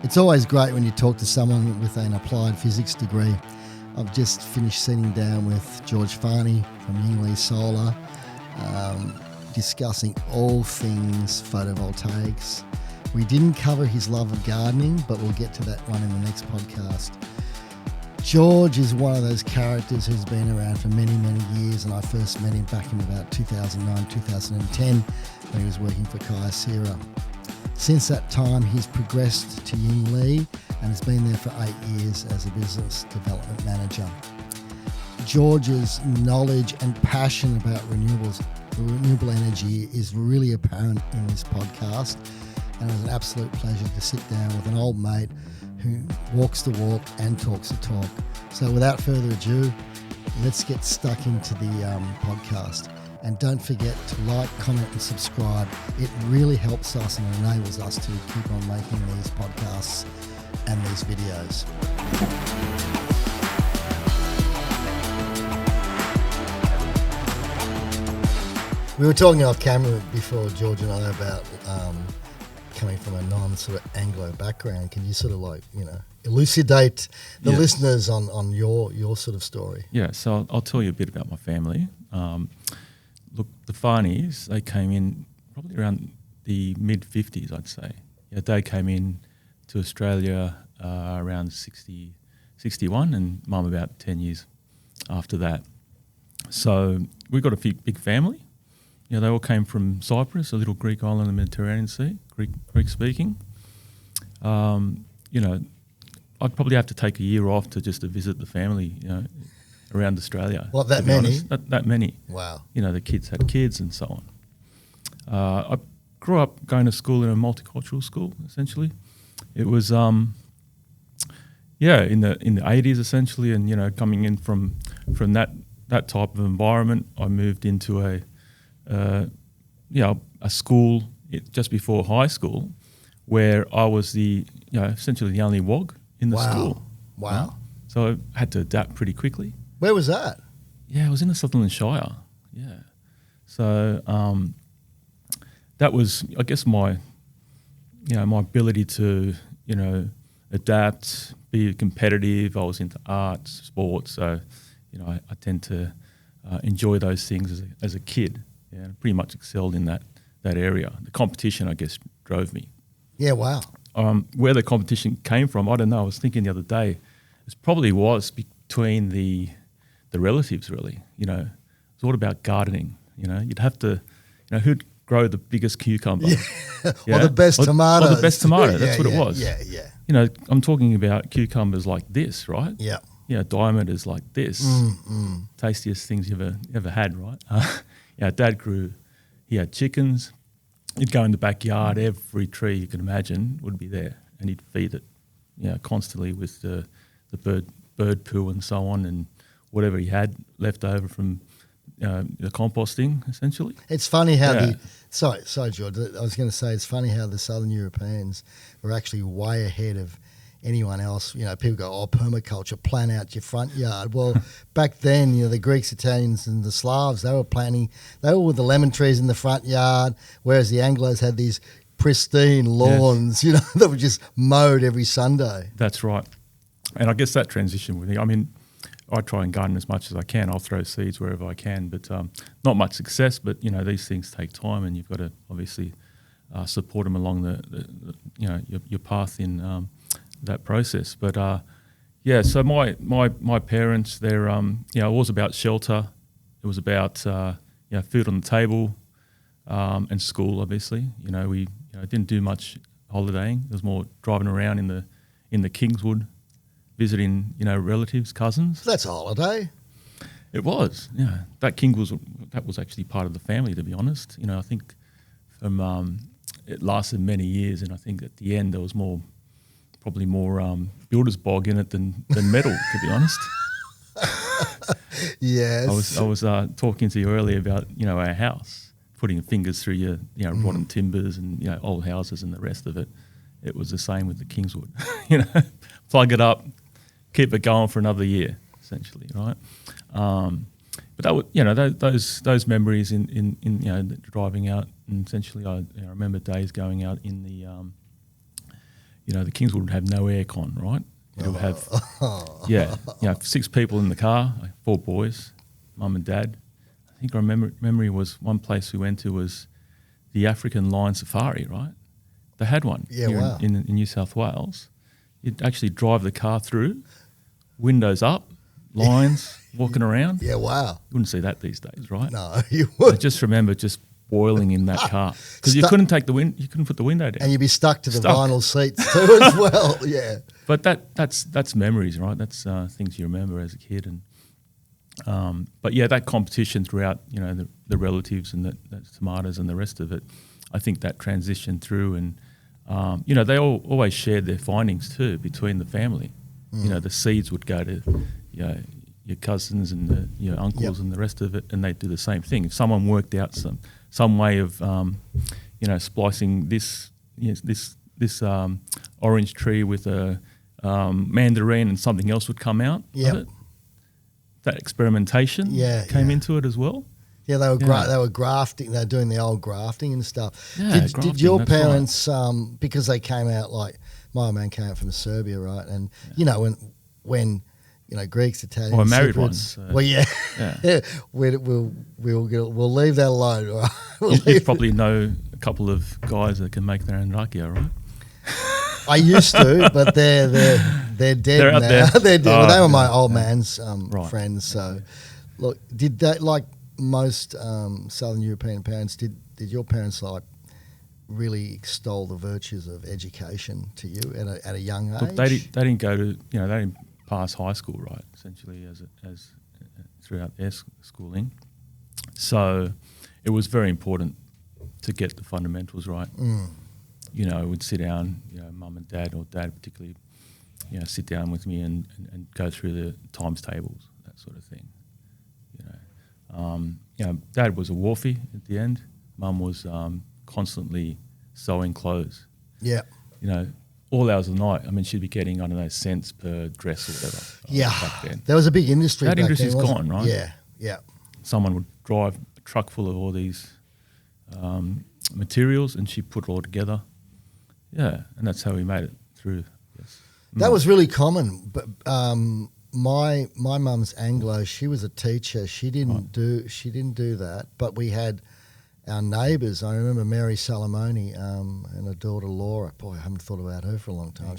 It's always great when you talk to someone with an applied physics degree. I've just finished sitting down with George Phani from Yingli Solar, discussing all things photovoltaics. We didn't cover his love of gardening, but we'll get to that one in the next podcast. George is one of those characters who's been around for many, many years, and I first met him back in about 2009, 2010 when he was working for Kyocera. Since that time, he's progressed to Yingli and has been there for 8 years as a business development manager. George's knowledge and passion about renewable energy is really apparent in this podcast, and it was an absolute pleasure to sit down with an old mate who walks the walk and talks the talk. So without further ado, let's get stuck into the podcast. And don't forget to like, comment and subscribe. It really helps us and enables us to keep on making these podcasts and these videos. We were talking off camera before, George and I, about coming from a non-sort of Anglo background. Can you sort of elucidate the listeners on your sort of story? Yeah, so I'll tell you a bit about my family. Look, the Phanis, they came in probably around the mid-50s, I'd say. Yeah, Dad came in to Australia around 61 and Mum about 10 years after that. So we've got a big family. You know, they all came from Cyprus, a little Greek island in the Mediterranean Sea, Greek speaking. I'd probably have to take a year off to visit the family, around Australia. What, that many? That many. Wow. The kids had kids and so on. I grew up going to school in a multicultural school, essentially. It was, in the 80s, essentially, and, coming in from that type of environment, I moved into a school just before high school where I was essentially the only WOG in the school. Wow. So I had to adapt pretty quickly. Where was that? Yeah, I was in the Sutherland Shire. Yeah. So that was, I guess, my ability to, adapt, be competitive. I was into arts, sports. So, I tend to enjoy those things as a kid. Yeah, pretty much excelled in that area. The competition, I guess, drove me. Yeah, wow. Where the competition came from, I don't know. I was thinking the other day, it probably was between the relatives, really. It's all about gardening. You'd have to, who'd grow the biggest cucumber? Or the best tomato. Or the best tomato. That's what it was. Yeah. I'm talking about cucumbers like this, right? Yeah. Diameters like this. Tastiest things you've ever had, right? Dad he had chickens. He'd go in the backyard, every tree you can imagine would be there, and he'd feed it, constantly with the bird poo and so on, and whatever he had left over from the composting, essentially. It's funny how sorry, George. I was going to say it's funny how the Southern Europeans were actually way ahead of anyone else. People go, permaculture, plan out your front yard. Well, back then, the Greeks, Italians and the Slavs, they were with the lemon trees in the front yard, whereas the Anglos had these pristine lawns, that were just mowed every Sunday. That's right. And I guess that transition with me, I try and garden as much as I can. I'll throw seeds wherever I can, but not much success. But, these things take time, and you've got to obviously support them along your path in that process. But so my parents, they're it was about shelter, it was about food on the table, and school. Obviously, we didn't do much holidaying. It was more driving around in the Kingswood, visiting relatives, cousins. That's a holiday. It was. That was actually part of the family, to be honest. I think it lasted many years, and I think at the end there was probably more builder's bog in it than metal, to be honest. Yes. I was talking to you earlier about our house, putting fingers through your rotten timbers and old houses and the rest of it. It was the same with the Kingswood. Plug it up, keep it going for another year, essentially, right? But that was, those memories in driving out, and essentially I remember days going out in the Kingswood would have no aircon, right? It would have 6 people in the car, like 4 boys, mum and dad. I think I memory was one place we went to was the African Lion Safari, right? They had one here in New South Wales. You'd actually drive the car through, windows up, lions walking around. Yeah, wow. You wouldn't see that these days, right? No, you would. I just remember just boiling in that car because you couldn't put the window down, and you'd be stuck to the vinyl seats too as well. Yeah, but that's memories, right? That's things you remember as a kid, and but yeah, that competition throughout, the relatives and the tomatoes and the rest of it. I think that transition through, and they always shared their findings too between the family. The seeds would go to your cousins and your uncles and the rest of it, and they'd do the same thing. If someone worked out some way of splicing this orange tree with a mandarin, and something else would come out of it. That experimentation came into it as well. Yeah, they were grafting. They were doing the old grafting and stuff. Yeah, did your parents, because they came out, like my old man came out from Serbia, right? And when Greeks, Italians, or married ones. So. Well, yeah. we'll leave that alone. Right? You probably know a couple of guys that can make their own rakia, right? I used to, but they're dead now. There. They're dead. Well, they were my old man's right. friends. So, look, did they, like most Southern European parents, did your parents really extol the virtues of education to you at a young age? Look, they didn't go to they didn't pass high school, right? Essentially, as throughout their schooling, so it was very important to get the fundamentals right. We'd sit down, mum and dad, or dad particularly, sit down with me and go through the times tables, that sort of thing. Dad was a wharfie at the end. Mum was constantly sewing clothes. Yeah. All hours of the night. I mean, she'd be getting, I don't know, cents per dress or whatever. Yeah. Back then. There was a big industry. That back industry's then, gone, right? Yeah. Yeah. Someone would drive a truck full of all these materials, and she'd put it all together. Yeah, and that's how we made it through. Yes. That was really common. But my mum's Anglo. She was a teacher. She didn't do that. But we had our neighbours. I remember Mary Salamoni and her daughter Laura. Boy, I haven't thought about her for a long time.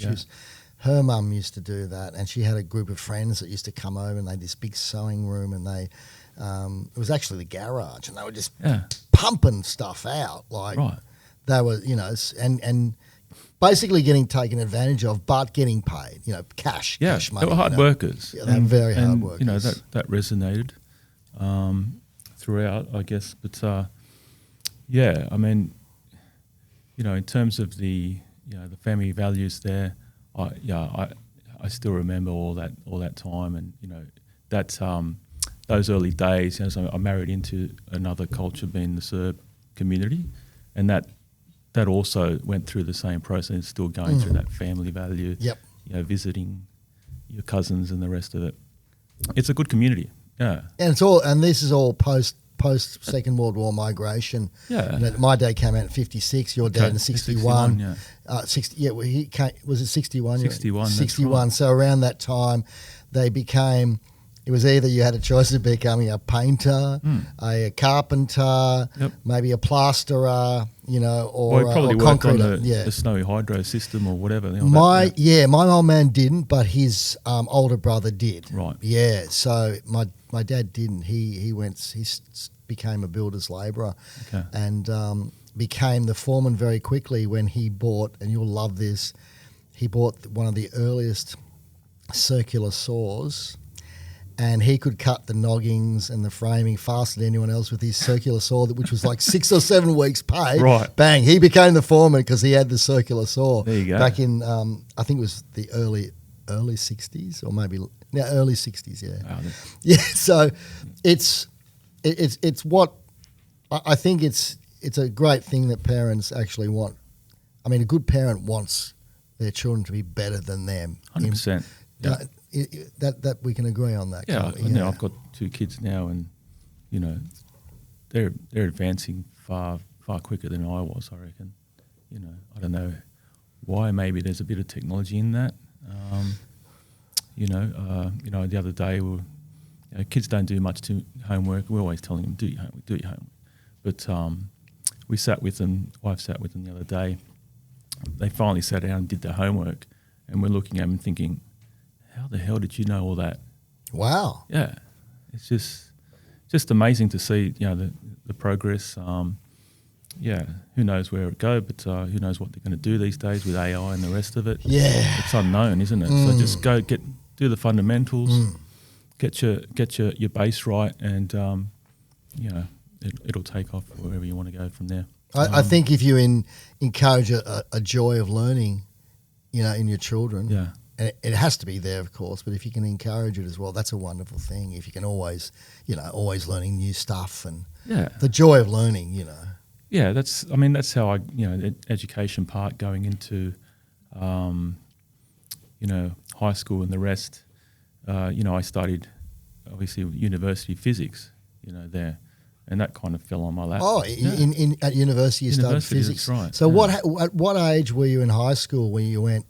Her mum used to do that, and she had a group of friends that used to come over, and they had this big sewing room, and they it was actually the garage, and they were just pumping stuff out they were, and basically getting taken advantage of, but getting paid, cash money. They were hard workers. Yeah, they were very hard workers. That resonated throughout, I guess. But I mean, in terms of the the family values there, I still remember all that time, and that those early days. So I married into another culture, being the Serb community, and that also went through the same process, still going through that family value. Yep. Visiting your cousins and the rest of it. It's a good community. Yeah. And this is all post Second World War migration. Yeah. My dad came out in 56, your dad in 61. 61, 60, he came, was it 61? 61. 61. Right. So around that time, they became, it was either you had a choice of becoming a painter, a carpenter, maybe a plasterer, or he probably or worked on concreter. the snowy hydro system or whatever. My old man didn't, but his older brother did. Right. Yeah. So my dad didn't. He became a builder's labourer, and became the foreman very quickly when he bought. And you'll love this. He bought one of the earliest circular saws. And he could cut the noggings and the framing faster than anyone else with his circular saw, which was like 6 or 7 weeks' pay. Right. Bang. He became the foreman because he had the circular saw. There you go. Back in, I think it was the early 60s, or maybe early 60s, yeah. Wow. Yeah, so it's what, I think it's a great thing that parents actually want. I mean, a good parent wants their children to be better than them. 100%. That we can agree on that. Yeah, I've got 2 kids now, and they're advancing far quicker than I was. I reckon. I don't know why. Maybe there's a bit of technology in that. The other day, kids don't do much homework. We're always telling them, do your homework. But wife sat with them the other day. They finally sat down and did their homework, and we're looking at them thinking, how the hell did you know all that? Wow. Yeah, it's just amazing to see, the progress. Who knows where it go, but who knows what they're going to do these days with AI and the rest of it. Yeah. It's unknown, isn't it? So just do the fundamentals, get your base right, and it'll take off wherever you want to go from there. I think if you encourage a joy of learning, in your children, and it has to be there, of course, but if you can encourage it as well, that's a wonderful thing. If you can always learning new stuff and the joy of learning, Yeah, that's how I, the education part going into, high school and the rest. I studied, obviously, university physics, there, and that kind of fell on my lap. Oh, at university you studied physics. That's right. So at what age were you in high school when you went,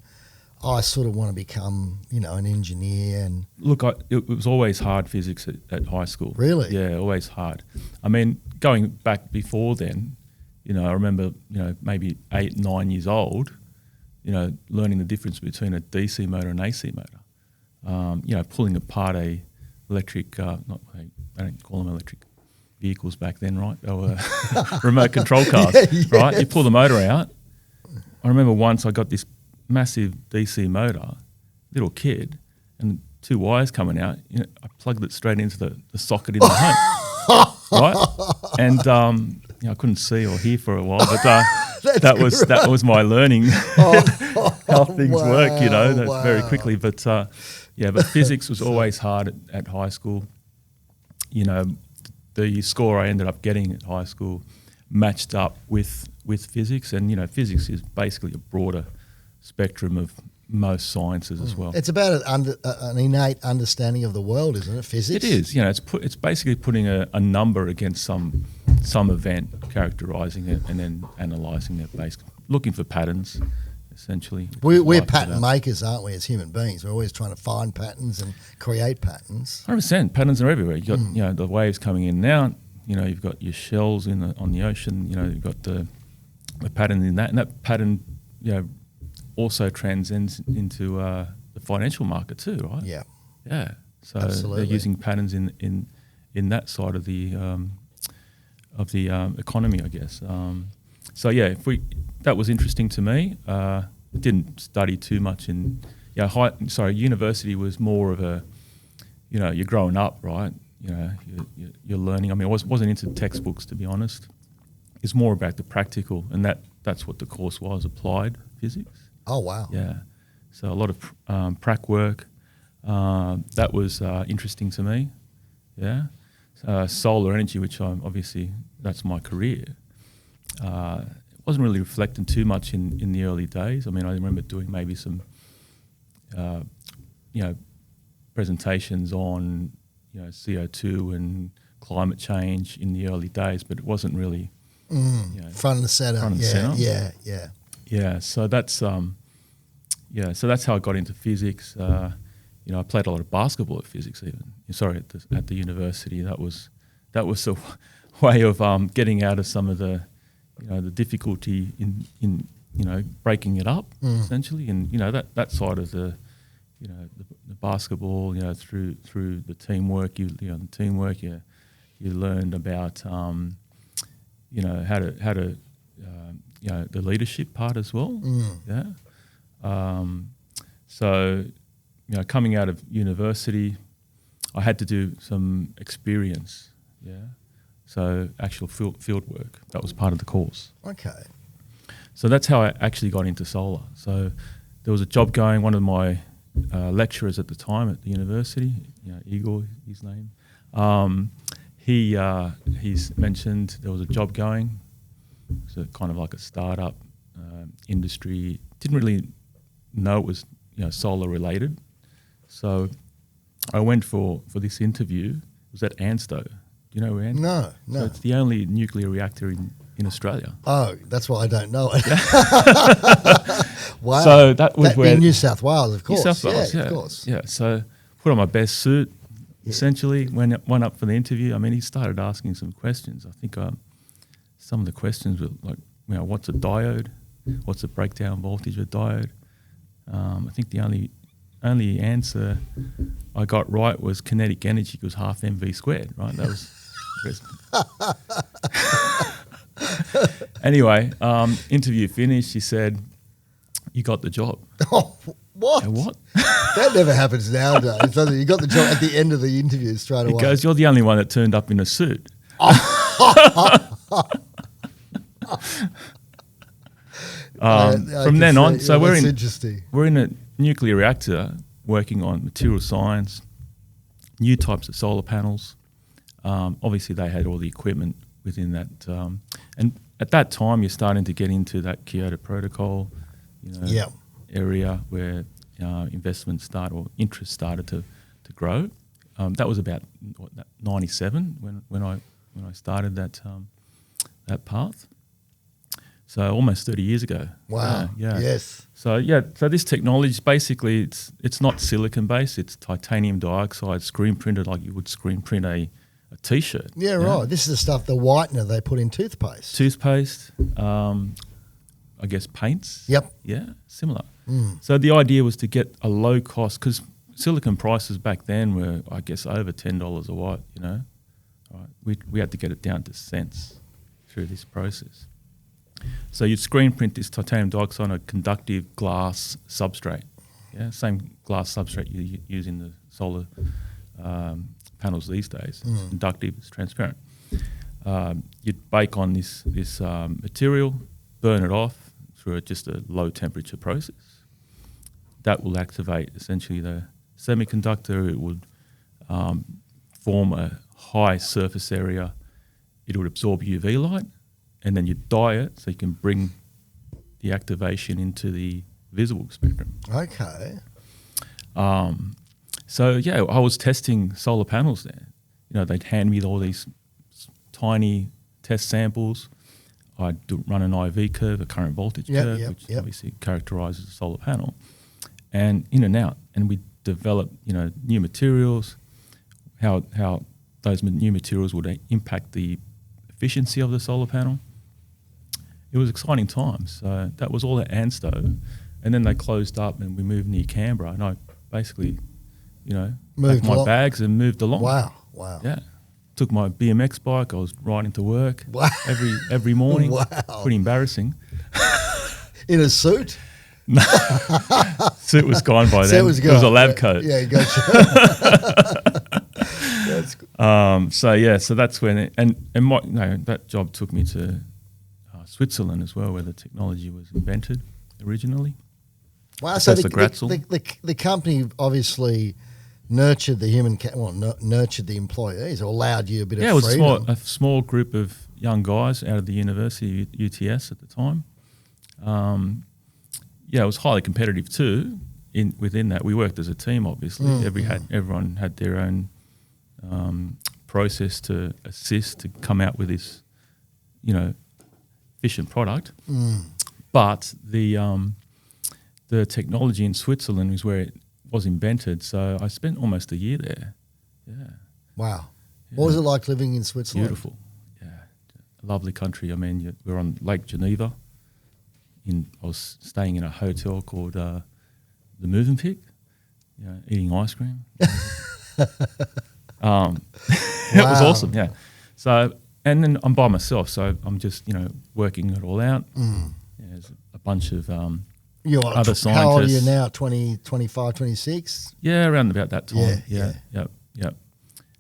I sort of want to become, an engineer? And look, it was always hard physics at high school. Really? Yeah, always hard. I mean, going back before then, I remember, maybe 8, 9 years old, learning the difference between a DC motor and AC motor. Pulling apart a electric, they don't call them electric vehicles back then, right? They were remote control cars, right? You pull the motor out. I remember once I got this massive DC motor, little kid, and 2 wires coming out. I plugged it straight into the socket in the home, right? And I couldn't see or hear for a while, but that was my learning how things work. Very quickly. But but physics was always hard at high school. The score I ended up getting at high school matched up with physics, and physics is basically a broader spectrum of most sciences as well. It's about an innate understanding of the world, isn't it? Physics. It is. It's basically putting a number against some event, characterising it, and then analysing it, looking for patterns. Essentially, we're pattern makers, aren't we? As human beings, we're always trying to find patterns and create patterns. 100%. Patterns are everywhere. You got the waves coming in and out. You've got your shells on the ocean. You've got the pattern in that, and that pattern, also transcends into the financial market too, right? Yeah. Yeah. So absolutely. They're using patterns in that side of the economy, I guess. That was interesting to me. Didn't study too much in university was more of a, you're growing up, right? You're learning. I mean, I wasn't into textbooks, to be honest. It's more about the practical, and that's what the course was, applied physics. Oh, wow. Yeah. So a lot of prac work. That was interesting to me. Yeah. Solar energy, which that's my career. Wasn't really reflecting too much in the early days. I mean, I remember doing maybe some, presentations on, CO2 and climate change in the early days, but it wasn't really front and center. Yeah. Yeah. So that's how I got into physics. I played a lot of basketball at physics even. At the university. That was a way of getting out of some of the the difficulty in breaking it up essentially, and that side of the the basketball through the teamwork. You learned about how to the leadership part as well. So coming out of university, I had to do some experience. So actual field work, that was part of the course. Okay. So that's how I actually got into solar. So there was a job going. One of my lecturers at the time at the university, Igor, his name, he's mentioned there was a job going. So kind of like a startup industry. Didn't really know it was solar related. So I went for this interview. It was at ANSTO. Do you know where ANSTO? No. So it's the only nuclear reactor in Australia. Oh, that's why I don't know it. Wow. So that was where in New South Wales, of course. New South Wales, Of course. Yeah. So put on my best suit. Essentially, went up for the interview. I mean, he started asking some questions. I think some of the questions were like, what's a diode? What's the breakdown voltage of a diode? I think the only answer I got right was kinetic energy equals half mv squared. Right, that was. Anyway, interview finished. He said, "You got the job." Oh, what? What? That never happens nowadays, does it? You got the job at the end of the interview straight away. He goes, "You're the only one that turned up in a suit." From then on, so we're in a nuclear reactor working on material science, new types of solar panels. Obviously, they had all the equipment within that, and at that time, you're starting to get into that Kyocera protocol, area where investment interest started to grow. That was about 97 when I started that path. So almost 30 years ago. Wow. Yeah. Yes. So this technology basically it's not silicon based. It's titanium dioxide screen printed like you would screen print a T-shirt. Yeah, right. This is the stuff, the whitener they put in toothpaste. I guess paints. Yep. Yeah, similar. So the idea was to get a low cost, because silicon prices back then were, I guess, over $10 a watt. Right. We had to get it down to cents through this process. So you'd screen print this titanium dioxide on a conductive glass substrate. Yeah, same glass substrate you use in the solar panels these days. It's conductive, it's transparent. You'd bake on this material, burn it off through just a low temperature process. That will activate essentially the semiconductor. It would form a high surface area. It would absorb UV light, and then you dye it so you can bring the activation into the visible spectrum. Okay. So I was testing solar panels there. They'd hand me all these tiny test samples. I'd run an IV curve, a current voltage curve, which obviously characterises a solar panel, and in and out. And we developed, new materials, how those new materials would impact the efficiency of the solar panel. It was exciting times. So that was all at ANSTO, and then they closed up, and we moved near Canberra, and I basically, packed my bags and moved along. Wow. Yeah. Took my BMX bike. I was riding to work every morning. Wow. Pretty embarrassing. In a suit? No. Suit was gone by then. It was a lab coat. Yeah, gotcha. That's good. So that's when that job took me to Switzerland as well, where the technology was invented originally. Wow, so the company obviously nurtured the nurtured the employees, or allowed you a bit of freedom. Yeah, it was a small group of young guys out of the university, UTS at the time. It was highly competitive too. Within that, we worked as a team. Obviously, everyone had their own process to assist to come out with this, efficient product. But the technology in Switzerland is where it was invented. So I spent almost a year there. Yeah. Wow. What was it like living in Switzerland? Beautiful. Yeah. A lovely country. I mean, we're on Lake Geneva. I was staying in a hotel called the Mövenpick, eating ice cream. It was awesome, yeah. So, and then I'm by myself, so I'm just, working it all out. There's a bunch of other scientists. How old are you now? 20, 25, 26? Yeah, around about that time. Yeah.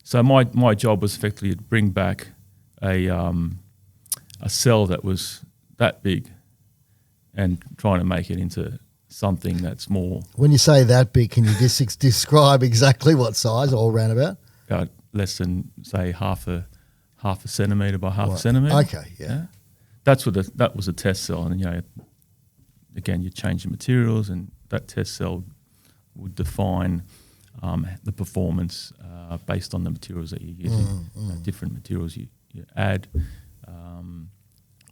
So my job was effectively to bring back a cell that was that big and trying to make it into something that's more. When you say that big, can you just describe exactly what size, all roundabout? About less than, say, half a centimetre by half a centimetre. Okay, yeah. That was a test cell, and again, you change the materials, and that test cell would define the performance based on the materials that you're using. Different materials you add,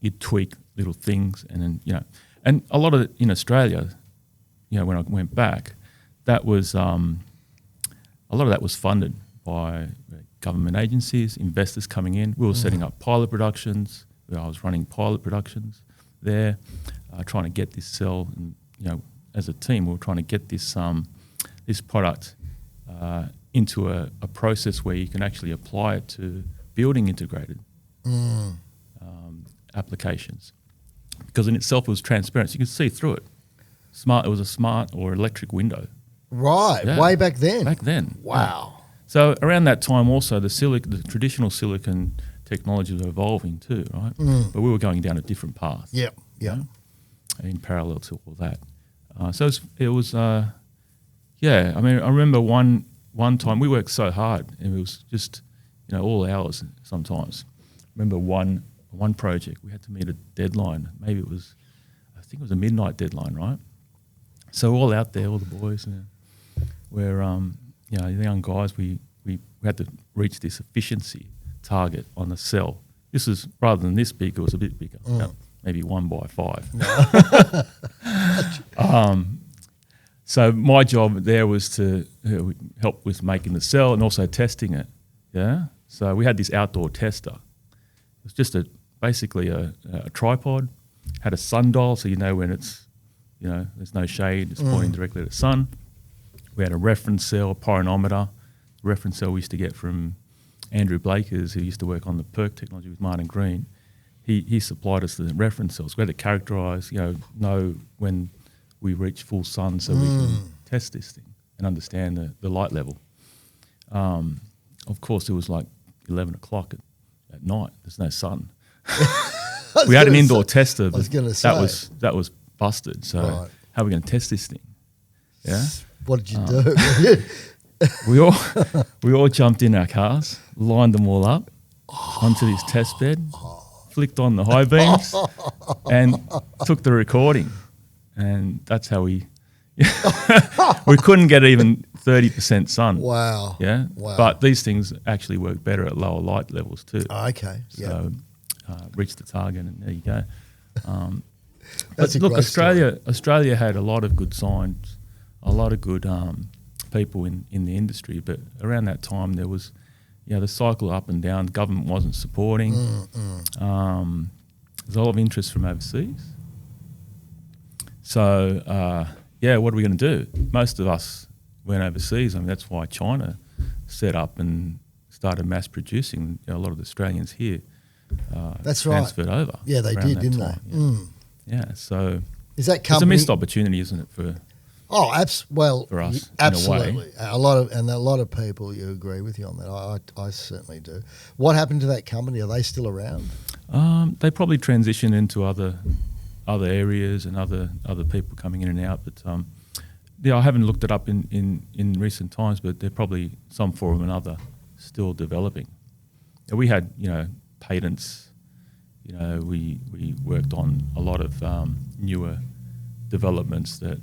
you'd tweak little things, and then and a lot of it in Australia, when I went back, that was a lot of that was funded by government agencies, investors coming in. We were setting up pilot productions. I was running pilot productions there, trying to get this cell. And, as a team, we were trying to get this this product into a process where you can actually apply it to building integrated applications, because in itself it was transparent, so you could see through it. It was a smart or electric window. Right, way back then. Back then, wow. Yeah. So around that time, also the traditional silicon technologies were evolving too, right? But we were going down a different path. Yeah. In parallel to all that, so it was. I mean, I remember one time we worked so hard, and it was just all hours sometimes. I remember one project we had to meet a deadline. Maybe I think it was a midnight deadline, right? So all out there, all the boys, we're the young guys. We had to reach this efficiency target on the cell. This is, rather than this big, it was a bit bigger, maybe 1 by 5. So my job there was to help with making the cell and also testing it. Yeah. So we had this outdoor tester. It was just basically a tripod, had a sundial, so when it's there's no shade, it's pointing directly at the sun. We had a reference cell, a pyranometer. The reference cell we used to get from Andrew Blakers, who used to work on the PERC technology with Martin Green. He supplied us the reference cells. We had to characterise, know when we reach full sun, so we can test this thing and understand the light level. Of course, it was like 11 o'clock at night. There's no sun. We had an indoor tester, but that was busted. So how are we going to test this thing? Yeah. What did you do? We all jumped in our cars, lined them all up onto this test bed, flicked on the high beams, and took the recording. And that's how we couldn't get even 30% sun. Wow. Yeah. Wow. But these things actually work better at lower light levels too. Okay. So reach the target, and there you go. That's but look, Australia had a lot of good signs, a lot of good people in the industry. But around that time, there was, the cycle up and down. The government wasn't supporting. There's a lot of interest from overseas. So, what are we going to do? Most of us went overseas. I mean, that's why China set up and started mass producing. A lot of the Australians here transferred over. Yeah, they did, didn't they? Yeah, so is that company? It's a missed opportunity, isn't it, for for us, absolutely. In a way. A lot of people you agree with you on that. I certainly do. What happened to that company? Are they still around? They probably transitioned into other areas and other people coming in and out. But I haven't looked it up in recent times, but they're probably some form or another still developing. We had patents. We worked on a lot of newer developments that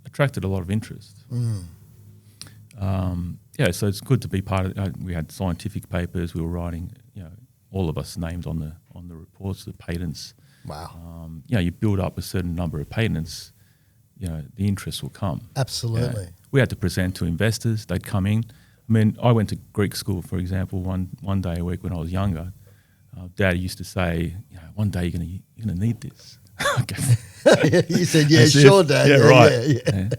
attracted a lot of interest. So it's good to be part of it. We had scientific papers. We were writing, all of us named on the reports, the patents. Wow. You build up a certain number of patents, the interest will come. Absolutely. We had to present to investors. They'd come in. I mean, I went to Greek school, for example, one day a week when I was younger. Dad used to say, one day you're gonna need this. You said, sure, Dad. Yeah, right. Yeah.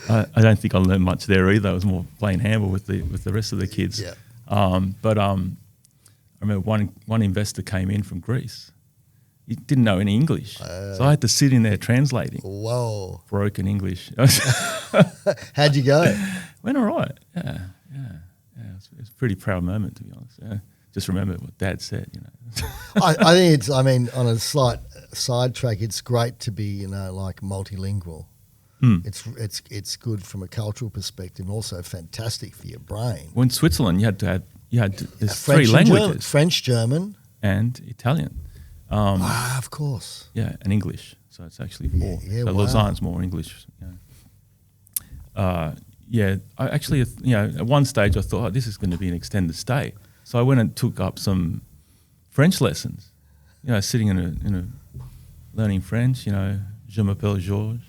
I don't think I learned much there either. I was more playing handball with the rest of the kids. Yeah. But I remember one investor came in from Greece. He didn't know any English, so I had to sit in there translating. Whoa! Broken English. How'd you go? Went all right. Yeah. It was a pretty proud moment, to be honest. Yeah. Just remember what Dad said. I think it's. I mean, on a slight sidetrack, it's great to be like multilingual. It's good from a cultural perspective, and also fantastic for your brain. Well, in Switzerland, you had there's 3 languages: French, German, and Italian. Of course. Yeah, and English. So it's actually 4. Yeah, so Lausanne's more English. I actually, at one stage I thought, this is going to be an extended stay. So I went and took up some French lessons. sitting in a learning French, je m'appelle George,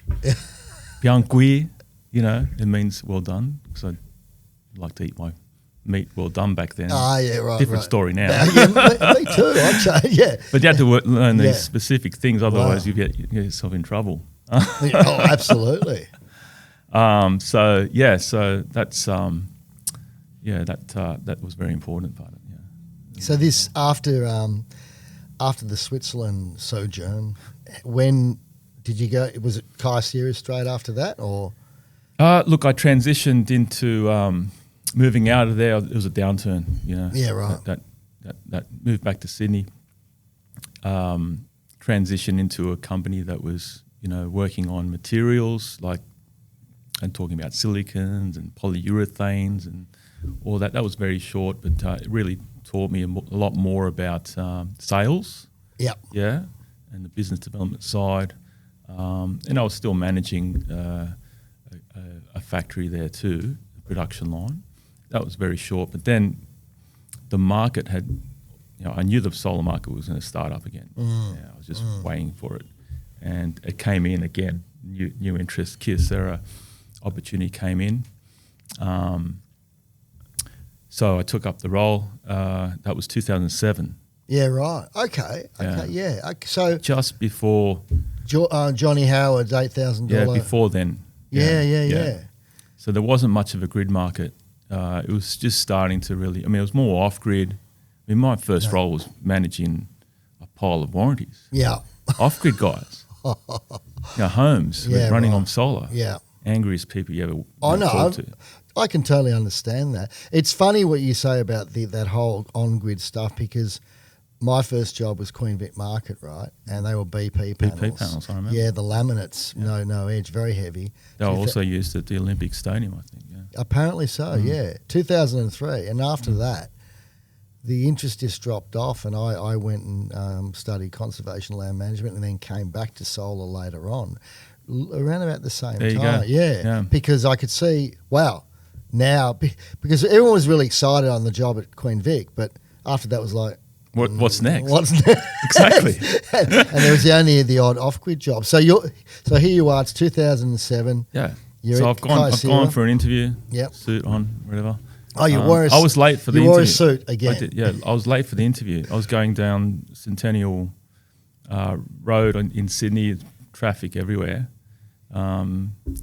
bien cuit, it means well done, because I like to eat my meat well done back then. Yeah, right. Different story now. Yeah, me too. I'd say, yeah. But you had to learn these specific things, otherwise you get yourself in trouble. Oh, absolutely. So that's that was very important part of it. Yeah. So this after the Switzerland sojourn, when did you go? Was it Kyocera straight after that, or? Look, I transitioned into moving out of there. It was a downturn, Yeah, right. That moved back to Sydney. Transitioned into a company that was working on materials and talking about silicons and polyurethanes and all that. That was very short, but it really taught me a lot more about sales. Yeah. Yeah, and the business development side. And I was still managing a factory there too, a production line. That was very short, but then the market had, I knew the solar market was going to start up again. Yeah, I was just waiting for it. And it came in again, new interest. Kyocera opportunity came in. So I took up the role. That was 2007. Yeah, right. Okay. Yeah. Okay. So just before Johnny Howard's $8,000. Yeah, before then. Yeah. So there wasn't much of a grid market. It was just starting to really. It was more off grid. My first role was managing a pile of warranties. Yeah. Off grid guys. Homes running on solar. Yeah. Angriest people you ever talk to. I can totally understand that. It's funny what you say about that whole on-grid stuff, because my first job was Queen Vic Market, right? And they were BP panels. BP panels, I remember. Yeah, the laminates, no edge, very heavy. They were also used at the Olympic Stadium, I think. Yeah. Apparently so, yeah. 2003. And after that, the interest just dropped off, and I went and studied conservation land management and then came back to solar later on, around about the same there time. You go. Yeah, because I could see, wow, now, because everyone was really excited on the job at Queen Vic, but after that was like, what's next? What's next? Exactly. and there was only the odd off-grid job. So here you are. It's 2007. Yeah. You're so I've gone for an interview. Yep. Suit on, whatever. Oh, you wore a I was late for the interview. You wore a suit again. I did, yeah. I was late for the interview. I was going down Centennial Road in Sydney, traffic everywhere.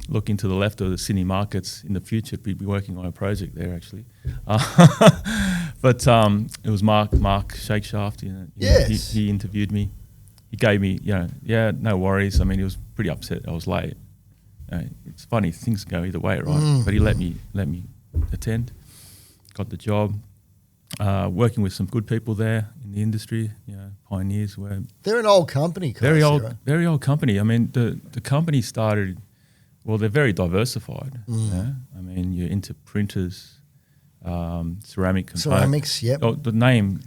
Looking to the left of the Sydney markets in the future, we'd be working on a project there actually. But it was Mark Shakeshaft. Yes. He interviewed me. He gave me, no worries. He was pretty upset I was late. It's funny, things go either way, right? But he let me attend. Got the job. Working with some good people there in the industry, pioneers. They're an old company, Kyocera. Very old company. The company started. Well, they're very diversified. Yeah? You're into printers, ceramic components. Ceramics, yep. Oh, the name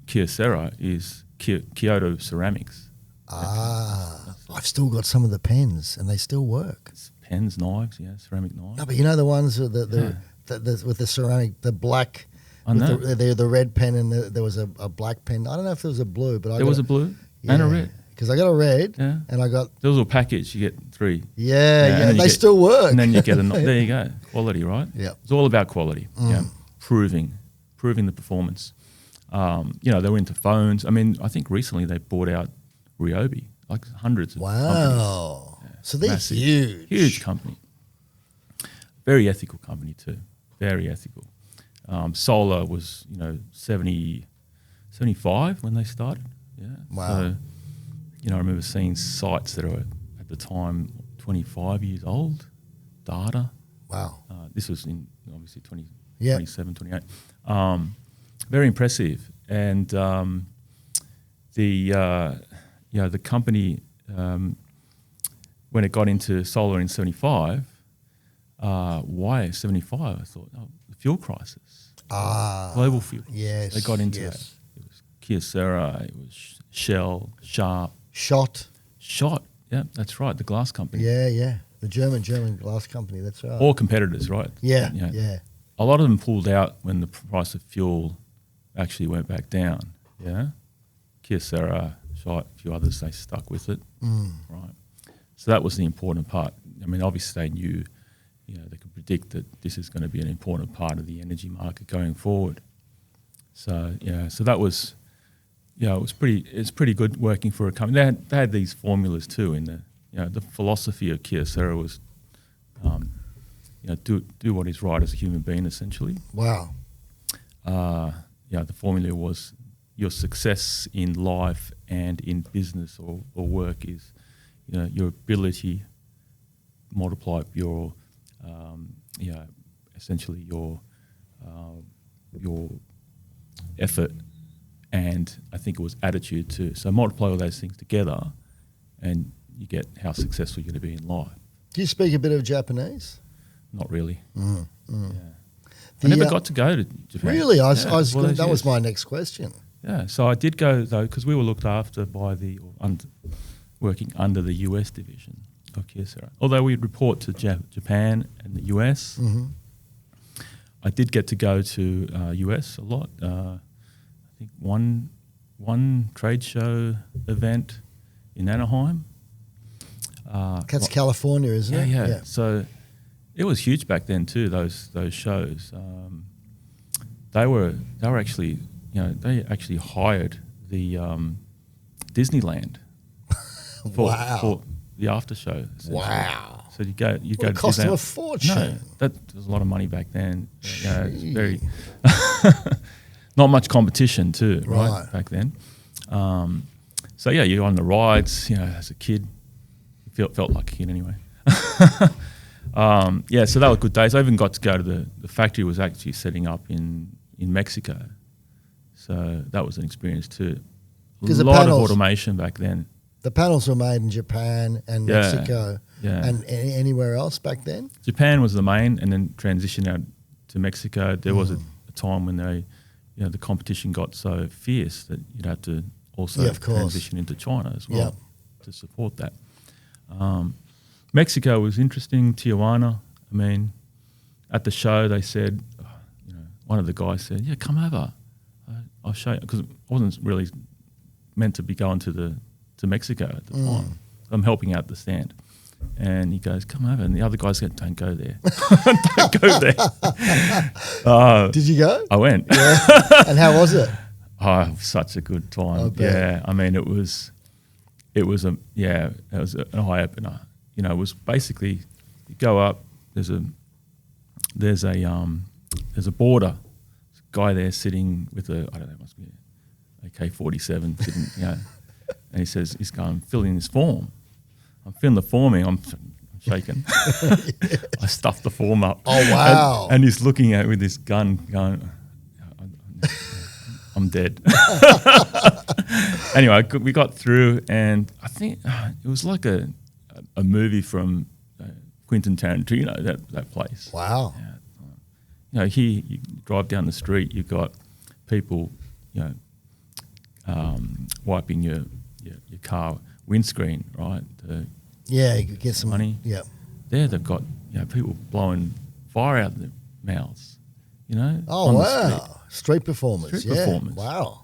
Kyocera is Kyoto Ceramics. I've still got some of the pens, and they still work. It's pens, knives, ceramic knives. No, but the ones with the ceramic, the black. I know. The red pen, and there was a black pen. I don't know if there was a blue, but there was a blue and a red. Because I got a red, and I got... There was a package, you get 3. Yeah, they still work. And then you get there you go, quality, right? Yeah. It's all about quality, proving the performance. They were into phones. I think recently they bought out Ryobi, like hundreds of companies. Wow. Yeah, so they're massive, huge. Huge company. Very ethical company too, very ethical. Solar was, 75 when they started. Yeah. Wow. So, I remember seeing sites that were at the time 25 years old. Data. Wow. This was in obviously 27, 28. Very impressive. And the company, when it got into solar in 75, why 75? I thought, the fuel crisis. Global fuel. Yes. They got into that. It was Kyocera, it was Shell, Sharp. Shot. Yeah, that's right. The glass company. Yeah. The German glass company. That's right. All competitors, right? Yeah. A lot of them pulled out when the price of fuel actually went back down. Yeah. Kyocera, a few others, they stuck with it, right? So that was the important part. I mean, obviously they knew, they could predict that this is going to be an important part of the energy market going forward. So so that was, it's pretty good working for a company. They had these formulas too. In the philosophy of Kyocera was, do what is right as a human being, essentially. Wow. The formula was your success in life and in business or work is, your ability multiply your, essentially your effort, and I think it was attitude too. So multiply all those things together, and you get how successful you're going to be in life. Do you speak a bit of Japanese? Not really. Yeah. I never got to go to Japan. Really? That was my next question. Yeah, so I did go though, because we were looked after by working under the US division of Kyocera. Although we'd report to Japan and the US, I did get to go to US a lot. I think one trade show event in Anaheim. That's California, isn't it? Yeah. So it was huge back then too. Those shows. They were actually, they actually hired the Disneyland for the after show. Wow. So you go it cost them a fortune. No, that was a lot of money back then. It's very not much competition too, right? Back then. So you're on the rides. As a kid, you felt like a kid anyway. So that were good days. I even got to go to the factory was actually setting up in Mexico. So that was an experience too. A lot of automation back then. The panels were made in Japan and Mexico and anywhere else back then? Japan was the main, and then transitioned out to Mexico. There was a time when the competition got so fierce that you'd have to also transition into China as well to support that. Mexico was interesting. Tijuana. I mean, at the show they said, one of the guys said, "Yeah, come over. I'll show you," because I wasn't really meant to be going to Mexico at the time. I'm helping out the stand, and he goes, "Come over," and the other guys said, "Don't go there. Don't go there." Did you go? I went. Yeah. And how was it? Oh, such a good time. Yeah, I mean, it was an eye opener. It was basically you go up. There's a border. There's a guy there sitting with it must be an AK-47 sitting, and he says he's going fill in this form. I'm filling the form in. I'm shaking. I stuffed the form up. Oh wow! And he's looking at it with this gun, going, "I'm dead." Anyway, we got through, and I think it was like a movie from Quentin Tarantino. That place. Wow. Here you drive down the street, you've got people, wiping your car windscreen, right? You could get some money. Yeah. There they've got people blowing fire out their mouths. Oh wow! Street performers. Performers. Wow.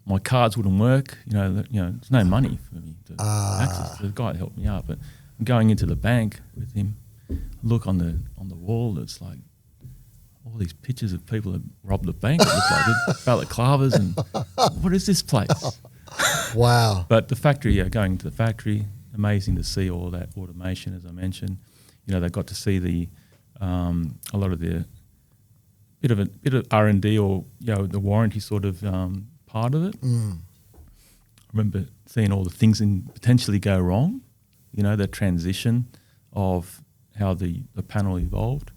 My cards wouldn't work. There's no money for me to access. So the guy helped me out, but I'm going into the bank with him. I look on the wall. It's like all these pictures of people that robbed the bank. It looked like balaclavas and what is this place? Wow. But the factory, going to the factory, amazing to see all that automation, as I mentioned. They got to see a lot of the bit of R&D or the warranty sort of part of it. I remember seeing all the things potentially go wrong. The transition of how the panel evolved.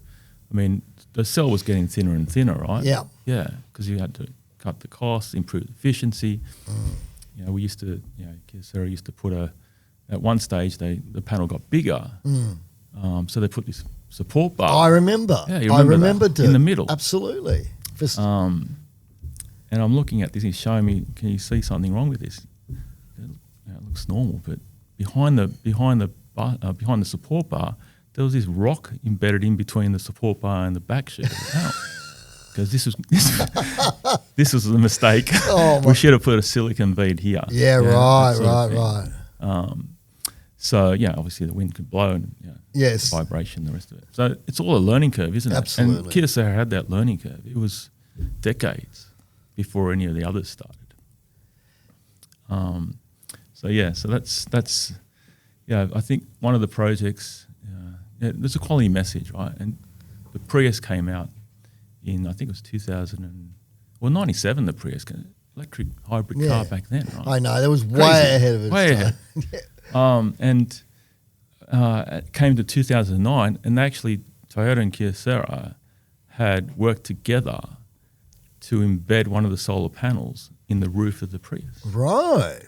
I mean, the cell was getting thinner and thinner, right? Yeah. Yeah, because you had to cut the costs, improve efficiency. We used to, Kyocera used to put at one stage the panel got bigger. So they put this support bar. I remember. Yeah, you remember that. In the middle. Absolutely. And I'm looking at this, he's showing me, can you see something wrong with this? It looks normal, but behind the support bar, there was this rock embedded in between the support bar and the back sheet of the panel. because this was a mistake. Oh, we should have put a silicon bead here. Yeah, right. So yeah, obviously the wind could blow and Yes. vibration, the rest of it. So it's all a learning curve, isn't it? Absolutely. And Kyocera had that learning curve. It was decades before any of the others started. So that's I think one of the projects. There's a quality message, right? And the Prius came out in, I think it was 97. The Prius, electric hybrid car back then, right? I know, that was Crazy. way ahead of its Way time. ahead. It came to 2009, and actually Toyota and Kyocera had worked together to embed one of the solar panels in the roof of the Prius. Right.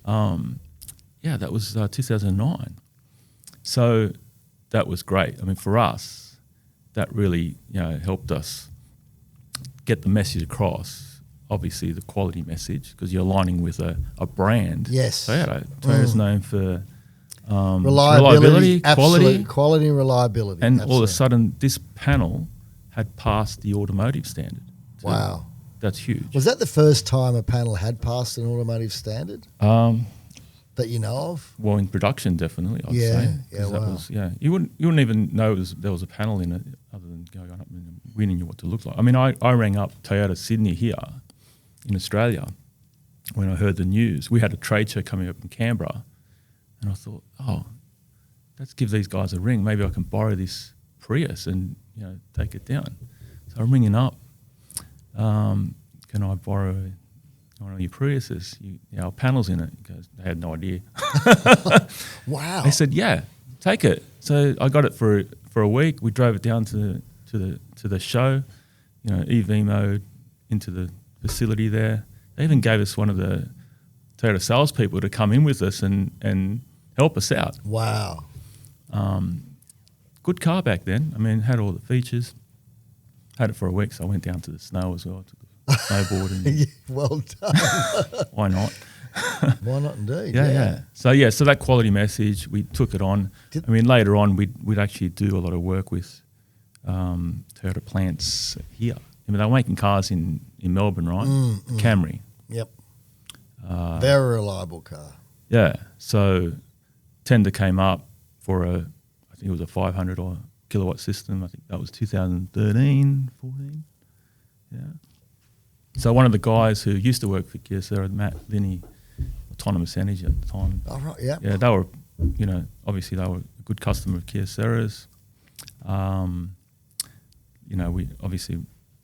That was 2009. So that was great. I mean, for us, that really helped us get the message across. Obviously, the quality message, because you're aligning with a brand. Yes. Toyota's known for reliability, quality, quality and reliability. and all of a sudden, this panel had passed the automotive standard. So wow, that's huge. Was that the first time a panel had passed an automotive standard that you know of? Well, in production, definitely, I'd say. Yeah, wow. That was, you wouldn't even know there was a panel in it, other than going up and we knew what to look like. I mean, I rang up Toyota Sydney here in Australia when I heard the news. We had a trade show coming up in Canberra, and I thought, let's give these guys a ring. Maybe I can borrow this Prius and take it down. So I'm ringing up. Can I borrow one of your Priuses? Our panels in it. Because they had no idea. Wow. They said, yeah, take it. So I got it for a week. We drove it down to the show, EV mode into the facility there. They even gave us one of the Toyota salespeople to come in with us and help us out. Wow. Good car back then. I mean, had all the features. Had it for a week, so I went down to the snow as well. Took a snowboard. And well done. Why not? Why not indeed? Yeah. So that quality message, we took it on. Later on, we'd actually do a lot of work with Toyota plants here. I mean, they were making cars in Melbourne, right? Camry. Yep. Very reliable car. Yeah. So tender came up for I think it was a 500 or kilowatt system. I think that was 2013, 14. Yeah. So one of the guys who used to work for Kyocera, Matt Linney, Autonomous Energy at the time. Oh, right, yeah. Yeah, they were, obviously they were a good customer of Kyocera's.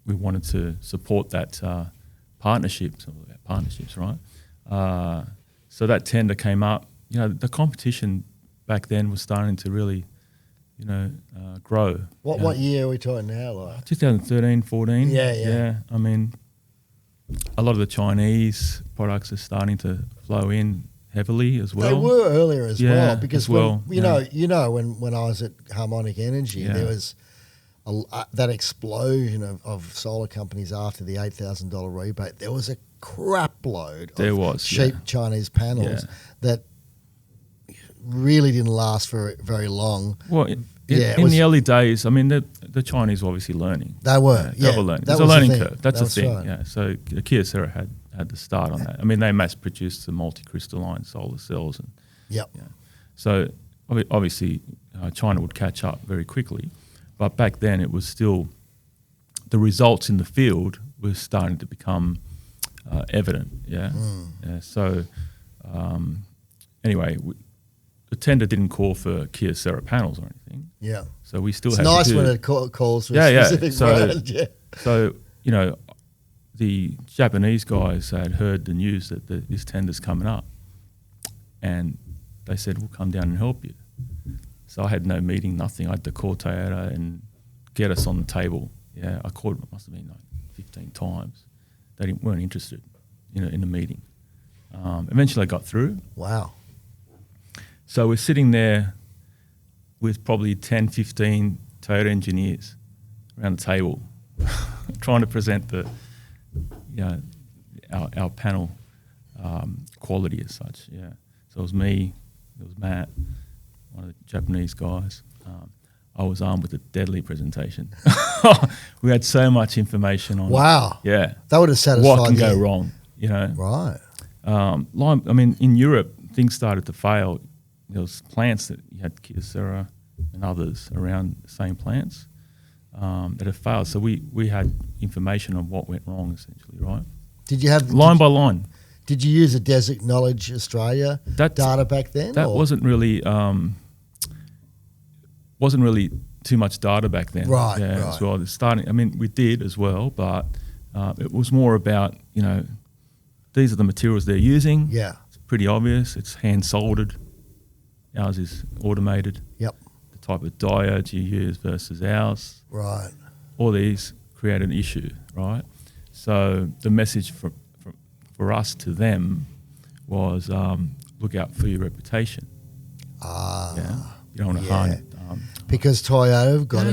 We wanted to support that partnerships, right? So that tender came up. The competition back then was starting to really, grow. What year are we talking now? Like 2013, 14. Yeah. I mean, a lot of the Chinese products are starting to flow in heavily as well. They were earlier as well, because when I was at Harmonic Energy, there was that explosion of solar companies after the $8,000 rebate. There was a crap load of cheap Chinese panels that really didn't last for very long. Well, in the early days, I mean, the Chinese were obviously learning. They were, They were learning. It's a learning curve. That's the thing. Right. Yeah. So Kyocera had the start on that. I mean, they mass-produced the multi-crystalline solar cells. So obviously, China would catch up very quickly. But back then, it was still the results in the field were starting to become evident. So anyway, the tender didn't call for Kyocera panels or anything. Yeah. So we still it's had nice to do when it calls for a specific brand. Yeah. So the Japanese guys had heard the news that this tender's coming up, and they said, "We'll come down and help you." So I had no meeting, nothing. I had to call Toyota and get us on the table. Yeah, I called them, it must have been like 15 times. They weren't interested, in the meeting. Eventually I got through. Wow. So we're sitting there with probably 10, 15 Toyota engineers around the table trying to present our panel quality as such. Yeah. So it was me, it was Matt, one of the Japanese guys. I was armed with a deadly presentation. We had so much information on. Wow. Yeah. That would have satisfied What can go you. wrong? You know. Right. In Europe, things started to fail. There was plants that you had Kyocera and others around the same plants that have failed. So we had information on what went wrong, essentially, right? Did you have line by line? Did you use a Desert Knowledge Australia data back then? That wasn't really too much data back then. Right. As well. It's starting. I mean, we did as well, but it was more about, you know, these are the materials they're using. Yeah. It's pretty obvious. It's hand soldered. Ours is automated. Yep. The type of diodes you use versus ours. Right. All these create an issue, right? So the message for us to them was look out for your reputation. Yeah. You don't want to harm it. Because Toyota have got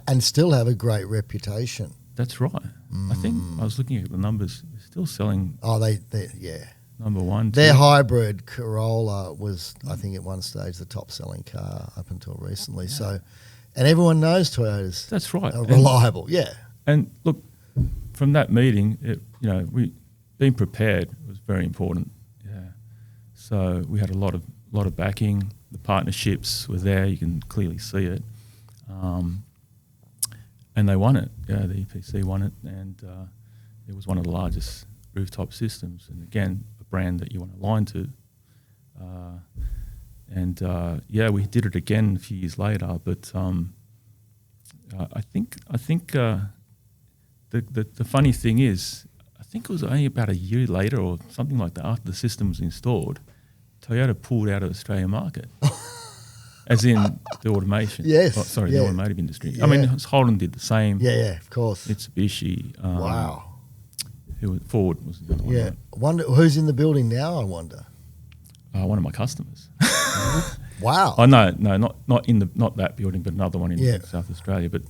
and still have a great reputation. That's right. I think I was looking at the numbers. They're still selling. Oh, they Number one. Their hybrid Corolla was, I think, at one stage the top selling car up until recently. Yeah. So, and everyone knows Toyotas. That's right. Are reliable. And look, from that meeting, we being prepared was very important. Yeah. So we had a lot of backing. The partnerships were there. You can clearly see it. And they won it. Yeah, the EPC won it, and it was one of the largest rooftop systems. And again, a brand that you want to align to. We did it again a few years later. But I think the funny thing is, I think it was only about a year later or something like that, after the system was installed, Toyota pulled out of the Australian market. As in the automation. Yes. The automotive industry. Yeah. I mean, Holden did the same. Yeah, of course. Mitsubishi. Wow. Ford was the other one. Yeah. Wonder who's in the building now, I wonder. One of my customers. Wow. Oh, no, not that building, but another one in South Australia. But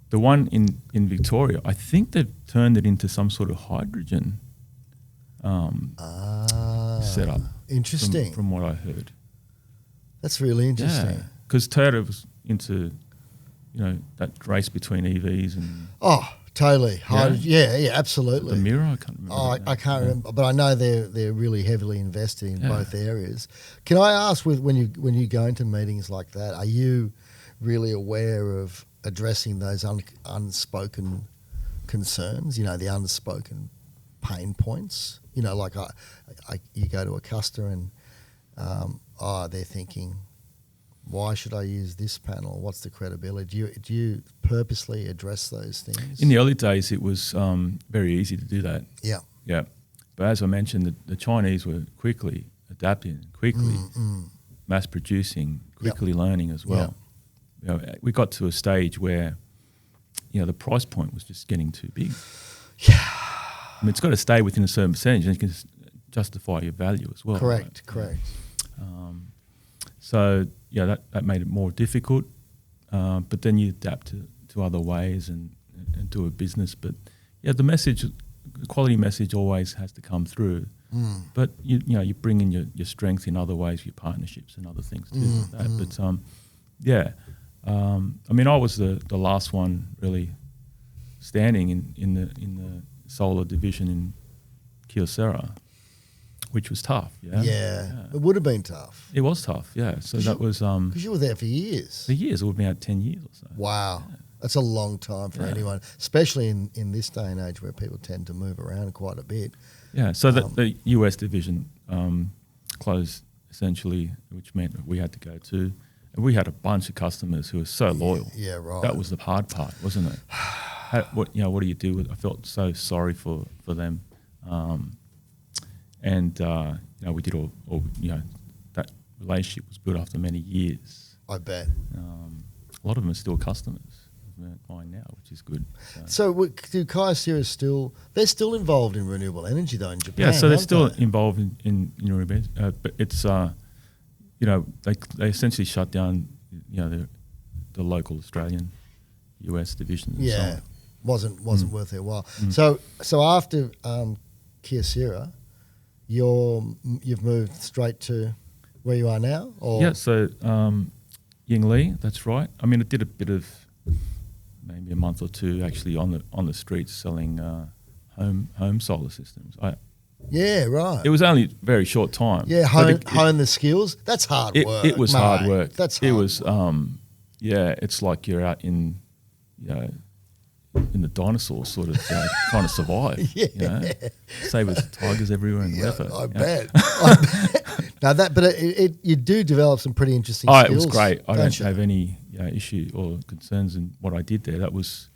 the one in Victoria, I think they've turned it into some sort of hydrogen setup. Interesting. From what I heard. That's really interesting. Yeah, because Toyota was into, that race between EVs and... Oh, totally. Yeah, absolutely. The Mirror, I can't remember. Oh, I can't remember, but I know they're really heavily invested in both areas. Can I ask, when you go into meetings like that, are you really aware of addressing those unspoken concerns? The unspoken pain points. Like you go to a customer and they're thinking, why should I use this panel? What's the credibility? Do you purposely address those things? In the early days, it was very easy to do that. Yeah. Yeah. But as I mentioned, the Chinese were quickly adapting, quickly mass producing, quickly learning as well. We got to a stage where, the price point was just getting too big. Yeah. I mean, it's got to stay within a certain percentage and you can justify your value as well. Correct. So, that made it more difficult. But then you adapt to other ways and do a business. But, the quality message always has to come through. But, you bring in your strength in other ways, your partnerships and other things too. Like that. But, I mean, I was the last one really standing in the solar division in Kyocera, which was tough. Yeah, it would have been tough. It was tough. Yeah, so that was because you were there for years. For years, it would have been about 10 years or so. Wow, that's a long time for anyone, especially in this day and age where people tend to move around quite a bit. Yeah, so the US division closed essentially, which meant that we had to go to. And we had a bunch of customers who were so loyal. Yeah, right. That was the hard part, wasn't it? What do you do with? I felt so sorry for them, we did all that relationship was built after many years. I bet. A lot of them are still customers of mine now, which is good. So do Kyocera still involved in renewable energy though in Japan? Yeah, so they're still involved in renewable, but it's they essentially shut down the local Australian US division. And so on. Wasn't worth their while. So after Kyocera, you've moved straight to where you are now? Or? Yeah, so Yingli, that's right. I mean, it did a bit of maybe a month or two actually on the streets selling home solar systems. Yeah, right. It was only a very short time. Yeah, hone the skills. That's hard work. It was hard work. That's hard work. It's like you're out in the dinosaur sort of trying to survive. Yeah. Sabres, tigers everywhere in the effort. I bet. Now you do develop some pretty interesting skills. It was great. I don't have any issue or concerns in what I did there. That was,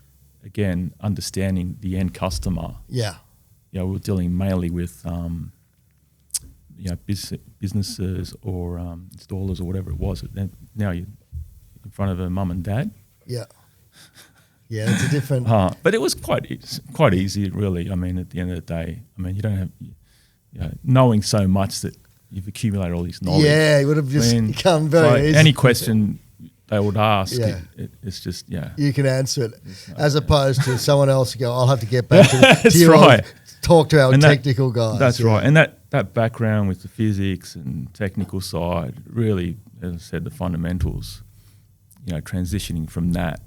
again, understanding the end customer. Yeah. We were dealing mainly with businesses or installers or whatever it was. Now you're in front of a mum and dad. Yeah. Yeah, it's a different. But it was quite easy, really. I mean, at the end of the day, you don't have knowing so much that you've accumulated all this knowledge. Yeah, it would have just become very easy. Any question they would ask, it's just you can answer it, as opposed to someone else go, I'll have to get back to that's you. Right. Talk to our technical guys. That's right. And that background with the physics and technical side, really, as I said, the fundamentals, transitioning from that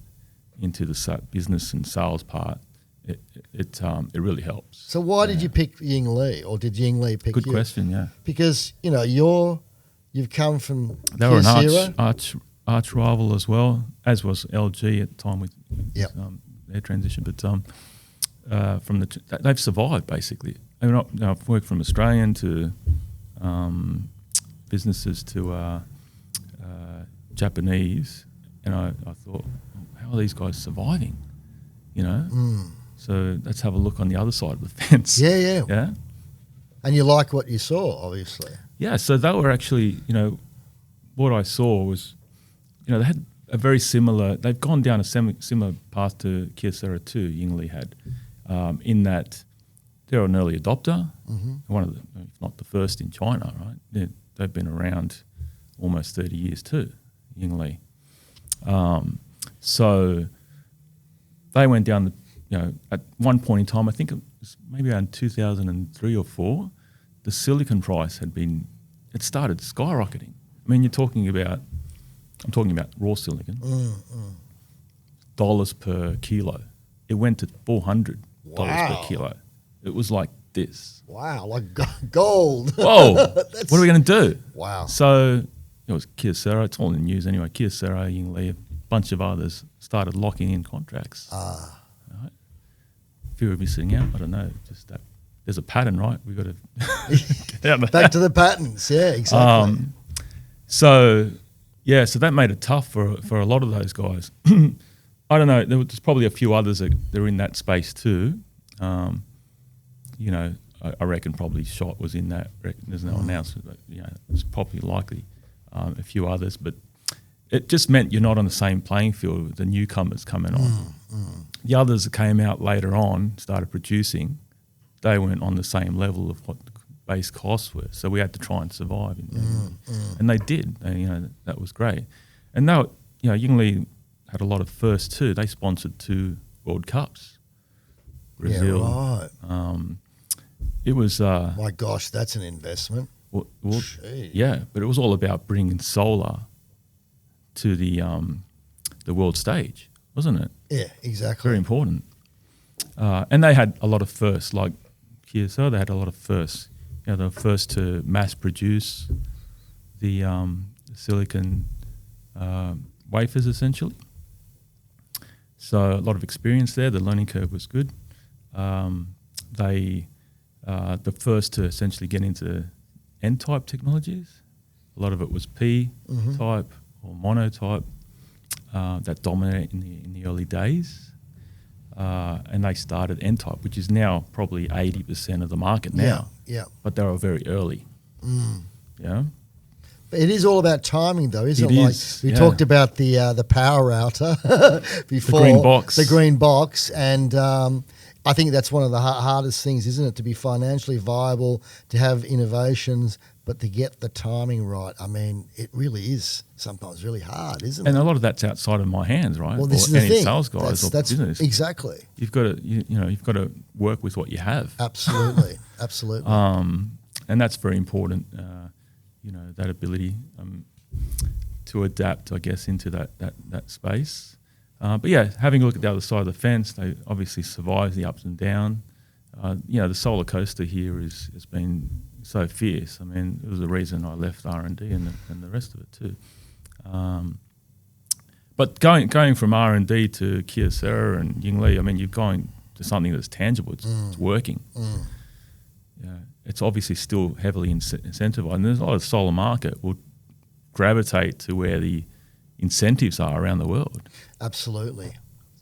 into the business and sales part, it really helps. So why did you pick Yingli, or did Yingli pick you? Good question, yeah. Because, you've come from They were an arch rival as well, as was LG at the time with their transition. But they've survived, basically. I've worked from Australian to businesses to Japanese, and I thought, how are these guys surviving? So let's have a look on the other side of the fence. Yeah. And you like what you saw, obviously. Yeah, so they were actually, what I saw was, they had a very similar, they've gone down a similar path to Kyocera too, Yingli had, in that they're an early adopter, one of the, if not the first in China, right? They've been around almost 30 years too, Yingli. So they went down at one point in time, I think it was maybe around 2003 or 4, the silicon price it started skyrocketing. I mean, I'm talking about raw silicon, dollars per kilo. It went to $400 per kilo. It was like this. Wow, like gold. Whoa, what are we going to do? Wow. So it was Kyocera, it's all in the news anyway, Kyocera, Yingli, a bunch of others started locking in contracts. Right? Fear of missing out, I don't know, just that. There's a pattern, right? We've got to get out of Back to the patterns, yeah, exactly. So that made it tough for a lot of those guys. I don't know, there's probably a few others that are in that space too. I reckon probably Shot was in that. There's no announcement, but it's probably likely a few others. But it just meant you're not on the same playing field with the newcomers coming on. The others that came out later on, started producing, they weren't on the same level of what the base costs were. So we had to try and survive. And they did. That was great. And now, Yingli had a lot of firsts too. They sponsored 2 World Cups. Brazil. Yeah, right. It was... my gosh, that's an investment. Well, yeah, but it was all about bringing solar to the world stage, wasn't it? Yeah, exactly. Very important. And they had a lot of firsts, like Kyocera, they had a lot of firsts. They were first to mass produce the silicon wafers, essentially. So a lot of experience there. The learning curve was good. They the first to essentially get into N-type technologies. A lot of it was P-type or monotype that dominated in the early days. And they started N-type, which is now probably 80% of the market now. Yeah. But they were very early. Yeah. But it is all about timing, though, isn't it? Is, we talked about the power router before. The green box. And I think that's one of the hardest things, isn't it? To be financially viable, to have innovations, but to get the timing right. I mean, it really is sometimes really hard, isn't it? And a lot of that's outside of my hands, right? Well, this is the thing. Sales guys or business. Exactly. You've got to, you've got to work with what you have. Absolutely. And that's very important. That ability. to adapt, I guess, into that space. But yeah, having a look at the other side of the fence, they obviously survive the ups and downs. The solar coaster here has been so fierce. I mean, it was the reason I left R&D and the rest of it too. But going from R&D to Kyocera and Yingli, I mean, you're going to something that's tangible. It's working. Yeah, it's obviously still heavily incentivized. And there's a lot of solar market will gravitate to where the incentives are around the world. Absolutely.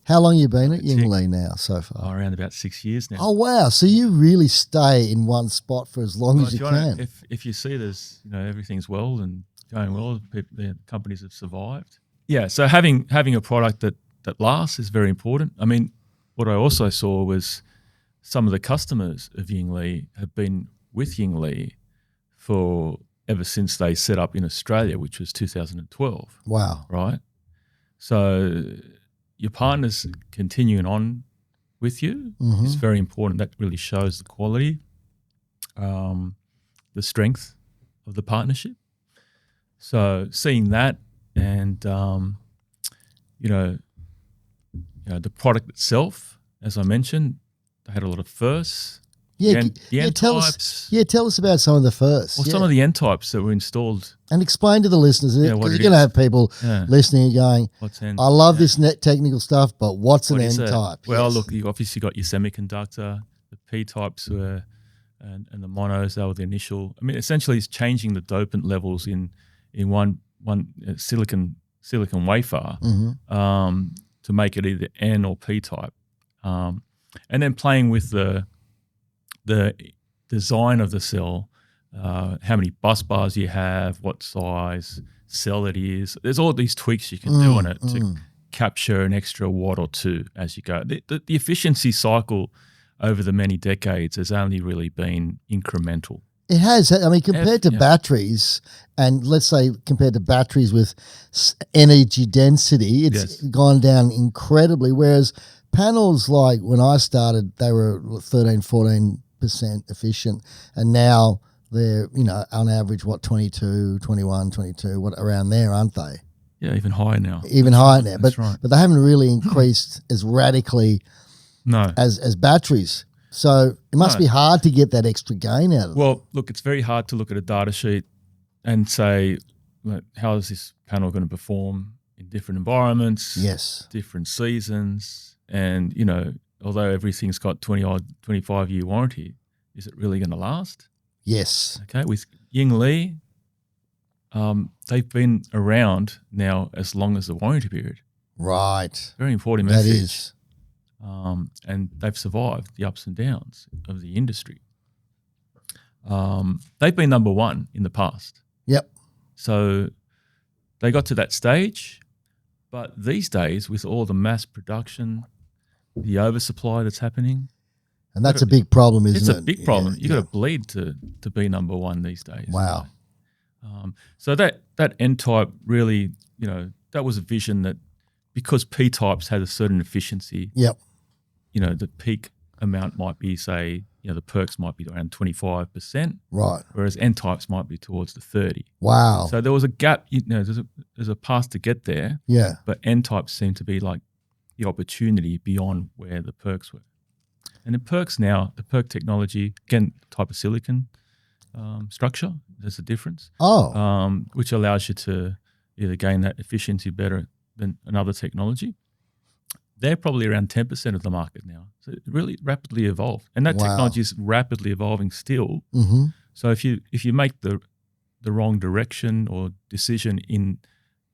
How long you been at Yingli now so far? Around about 6 years now. Oh, wow. So you really stay in one spot for as long as you can. If you see there's, everything's well and going well, the companies have survived. Yeah, so having a product that lasts is very important. I mean, what I also saw was some of the customers of Yingli have been with Yingli for ever since they set up in Australia, which was 2012. Wow. Right? So your partners continuing on with you is very important. That really shows the quality, the strength of the partnership. So seeing that and, the product itself, as I mentioned, they had a lot of firsts. Tell us about some of the firsts. Well, some of the N types that were installed. And explain to the listeners, because you're going to have people listening and going, what's N? I love this net technical stuff, but what's an N type? Well, look, you obviously got your semiconductor, the P types were, and the monos, they were the initial. I mean, essentially it's changing the dopant levels in one silicon wafer to make it either N or P type. And then playing with the design of the cell, how many bus bars you have, what size cell it is. There's all these tweaks you can do on it to capture an extra watt or two as you go. The efficiency cycle over the many decades has only really been incremental. It has. I mean, compared to batteries, and let's say compared to batteries with energy density, it's gone down incredibly, whereas panels, like when I started, they were 13-14% efficient, and now they're, on average, 22, 21, 22, what around there, aren't they? Yeah, even higher now. But they haven't really increased as radically as batteries. So it must be hard to get that extra gain out of it. Well, look, it's very hard to look at a data sheet and say, how is this panel going to perform in different environments, different seasons, and, although everything's got 25-year warranty, is it really going to last? Yes. Okay, with Yingli, they've been around now as long as the warranty period. Right. Very important message. That is. And they've survived the ups and downs of the industry. They've been number one in the past. Yep. So they got to that stage, but these days with all the mass production, the oversupply that's happening. And that's a big problem, isn't it? It's a big problem. You've got to bleed to be number one these days. Wow. So that N-type really, that was a vision that because P-types had a certain efficiency, the peak amount might be, say, the perks might be around 25%. Right. Whereas N-types might be towards the 30. Wow. So there was a gap, there's a path to get there. Yeah. But N-types seem to be like the opportunity beyond where the perks were. And the perks now, the perk technology, again, type of silicon structure, there's a difference. Which allows you to either gain that efficiency better than another technology. They're probably around 10% of the market now. So it really rapidly evolved. And that technology is rapidly evolving still. Mm-hmm. So if you make the wrong direction or decision in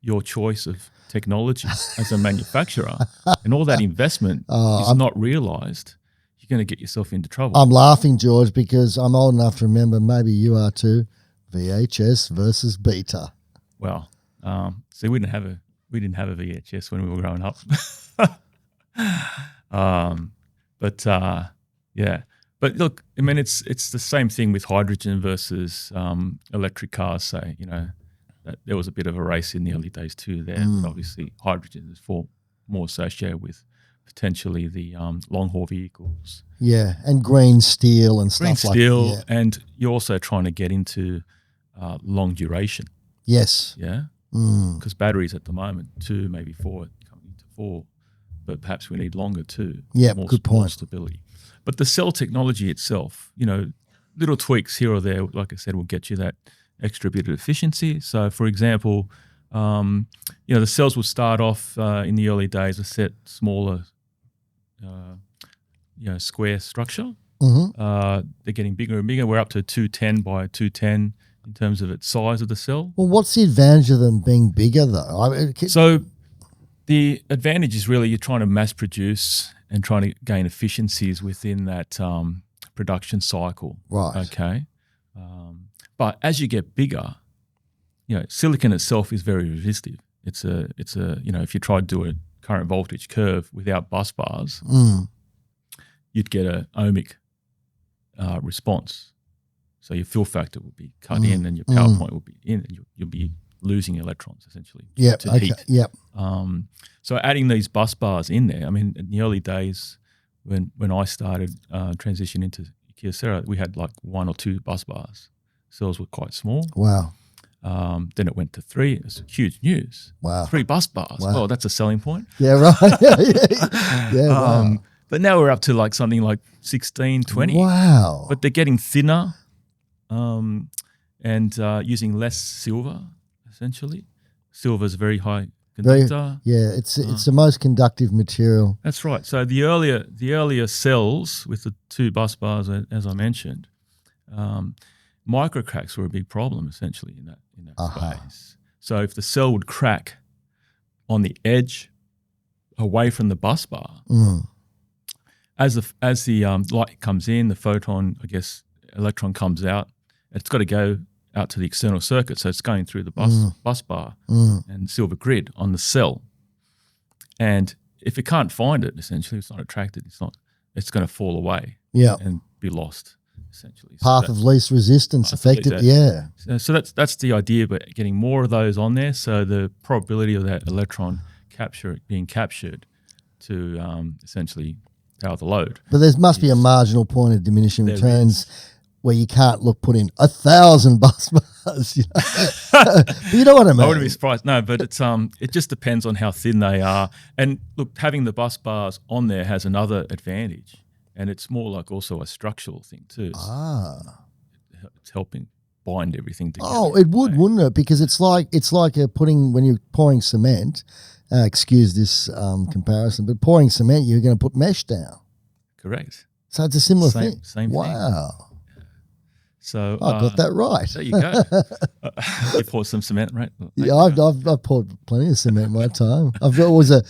your choice of technology as a manufacturer and all that investment is not realized, you're going to get yourself into trouble. I'm laughing, George, because I'm old enough to remember, maybe you are too, VHS versus beta. Well, see, we didn't have a VHS when we were growing up. But look, I mean, it's the same thing with hydrogen versus electric cars. Say, that there was a bit of a race in the early days too. There, but obviously, hydrogen is more associated with potentially the long haul vehicles. Yeah, and green steel and stuff like that. And you're also trying to get into long duration. Yes. Yeah. because batteries at the moment 2, maybe 4, coming to 4, but perhaps we need longer too. Yeah, more, good more point. stability. But the cell technology itself, little tweaks here or there, like I said, will get you that extra bit of efficiency. So, for example, the cells will start off in the early days a set smaller, square structure. They're getting bigger and bigger. We're up to 210 by 210 in terms of its size of the cell. Well, what's the advantage of them being bigger, though? So the advantage is really you're trying to mass produce and trying to gain efficiencies within that production cycle. Right. Okay. But as you get bigger, silicon itself is very resistive. It's a if you try to do a current voltage curve without bus bars, you'd get an ohmic response. So your fill factor will be cut in, and your power point will be in, and you'll be losing electrons essentially to heat. Yep. So adding these bus bars in there, I mean, in the early days when I started transition into Kyocera, we had like 1 or 2 bus bars. Cells were quite small. Wow. Then it went to 3. It was huge news. Wow. 3 bus bars. Wow. Oh, that's a selling point. Yeah, right. yeah. Wow. But now we're up to like something like 16, 20. Wow. But they're getting thinner and using less silver, essentially. Silver is a very high conductor. It's the most conductive material. That's right. So the earlier cells with the 2 bus bars, as I mentioned, microcracks were a big problem essentially in that space. So if the cell would crack on the edge away from the bus bar, as the light comes in, the photon, electron comes out. It's got to go out to the external circuit, so it's going through the bus bar and silver grid on the cell. And if it can't find it, essentially, it's not attracted. It's going to fall away. And be lost. Essentially, path of least resistance, effectively. So that's the idea, but getting more of those on there, so the probability of that electron being captured to essentially power the load. But there must be a marginal point of diminishing returns where you can't put in 1,000 bus bars. But you know what I mean? I wouldn't be surprised. No, but it's it just depends on how thin they are. And look, having the bus bars on there has another advantage. And it's more like also a structural thing too. It's helping bind everything together. Oh, it would, wouldn't it? Because it's like when you're pouring cement. Excuse this comparison, but pouring cement, you're going to put mesh down. Correct. So it's a similar thing. Same thing. Wow. So I got that right. There you go. You poured some cement, right? Yeah, I've poured plenty of cement in my time. I was a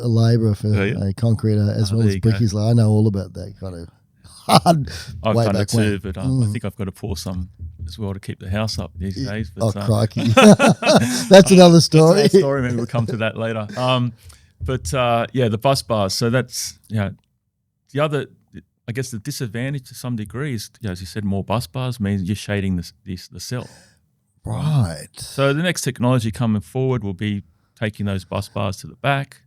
labourer for a concreter as well as brickies. I know all about that kind of hard. I've done it too, but I think I've got to pour some as well to keep the house up these days. But, crikey! That's another story. That's another story. Maybe we'll come to that later. The bus bars. So that's the other. I guess the disadvantage to some degree is, as you said, more bus bars means you're shading the cell. Right. So the next technology coming forward will be taking those bus bars to the back,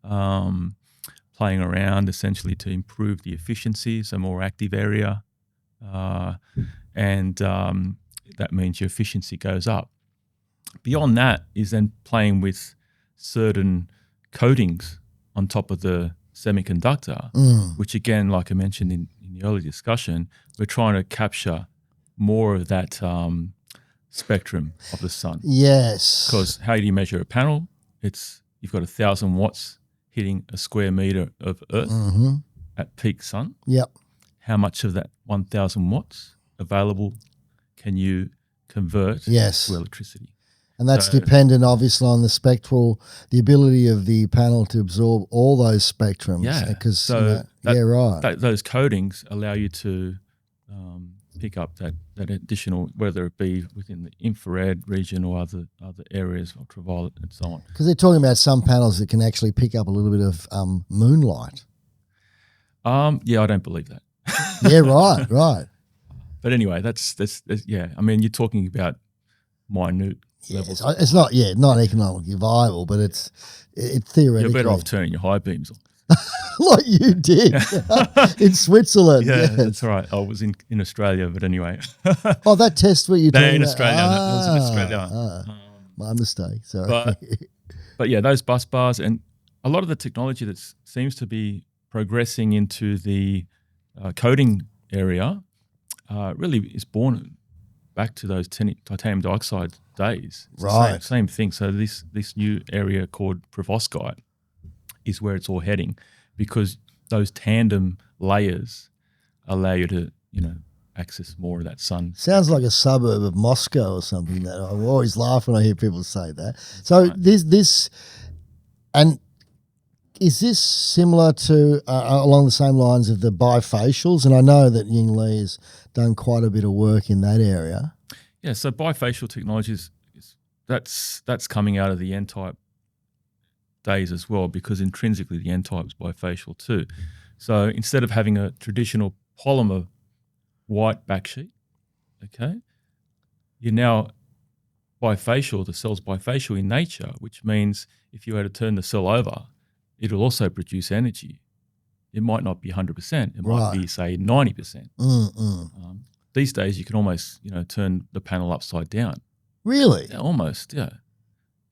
playing around essentially to improve the efficiency, so more active area, and that means your efficiency goes up. Beyond that is then playing with certain coatings on top of the semiconductor, which again, like I mentioned in the early discussion, we're trying to capture more of that spectrum of the sun. Yes. Because how do you measure a panel? You've got 1,000 watts hitting a square meter of Earth at peak sun. Yep. How much of that 1,000 watts available can you convert to electricity? And that's dependent, obviously, on the ability of the panel to absorb all those spectrums. Yeah, because right. Those coatings allow you to pick up that additional, whether it be within the infrared region or other areas, ultraviolet and so on. Because they're talking about some panels that can actually pick up a little bit of moonlight. I don't believe that. Yeah, right. But anyway, that's I mean, you're talking about minute levels. It's not economically viable, but it's theoretically. You're better off turning your high beams on. Like you did in Switzerland. Yeah, that's right. I was in Australia, but anyway. Oh, that test what you're doing? In Australia. That was in Australia. My mistake. Sorry. But yeah, those bus bars and a lot of the technology that seems to be progressing into the coating area really is born back to those titanium dioxide days. It's right. the same thing. So this new area called perovskite is where it's all heading, because those tandem layers allow you to, access more of that sun. Sounds like a suburb of Moscow or something. That I always laugh when I hear people say that. So this and is this similar to along the same lines of the bifacials? And I know that Yingli has done quite a bit of work in that area. Yeah, so bifacial technology that's coming out of the N-type days as well, because intrinsically the N-type is bifacial too. So instead of having a traditional polymer white backsheet, okay, you're now bifacial. The cell's bifacial in nature, which means if you were to turn the cell over, it'll also produce energy. It might not be 100%. It might be, say, 90%. These days, you can almost, turn the panel upside down. Really? Yeah, almost, yeah.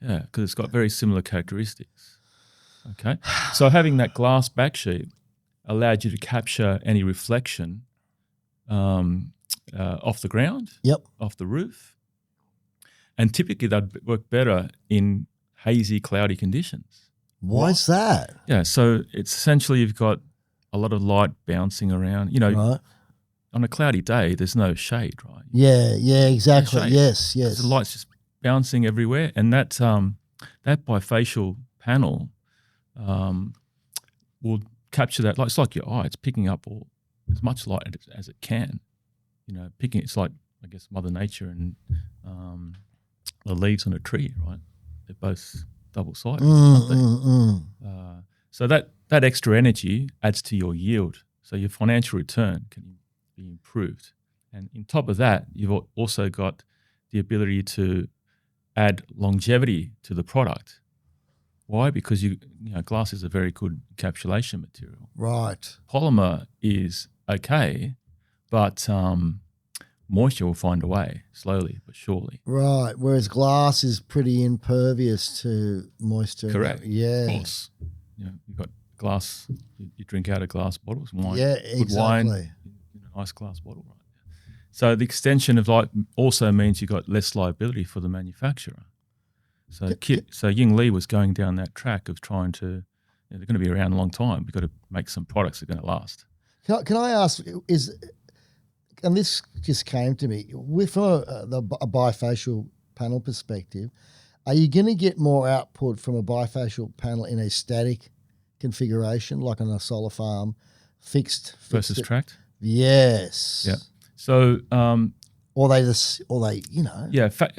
Yeah, because it's got very similar characteristics. Okay? So having that glass backsheet allowed you to capture any reflection off the ground, off the roof. And typically, that'd work better in hazy, cloudy conditions. Why is that? Yeah, so it's essentially you've got a lot of light bouncing around. Right. On a cloudy day, there's no shade, right? Yeah, exactly. No Yes. The light's just bouncing everywhere, and that bifacial panel will capture that light. It's like your eye; it's picking up as much light as it can. It's like, I guess, Mother Nature and the leaves on a tree, right? They're both double-sided, aren't they? So that extra energy adds to your yield. So your financial return can be improved. And on top of that, you've also got the ability to add longevity to the product. Why? Because glass is a very good encapsulation material. Right. Polymer is okay, but moisture will find a way, slowly but surely. Right. Whereas glass is pretty impervious to moisture. Correct. Yeah. Of course. You've got glass. You drink out of glass bottles. Wine. Yeah, Good exactly. wine in a nice glass bottle, right? So the extension of life also means you've got less liability for the manufacturer. So Yingli was going down that track of trying to. They're going to be around a long time. We've got to make some products that are going to last. Can I ask? And this just came to me from a bifacial panel perspective. Are you going to get more output from a bifacial panel in a static configuration, like on a solar farm, fixed versus tracked? Yes. Yeah. So,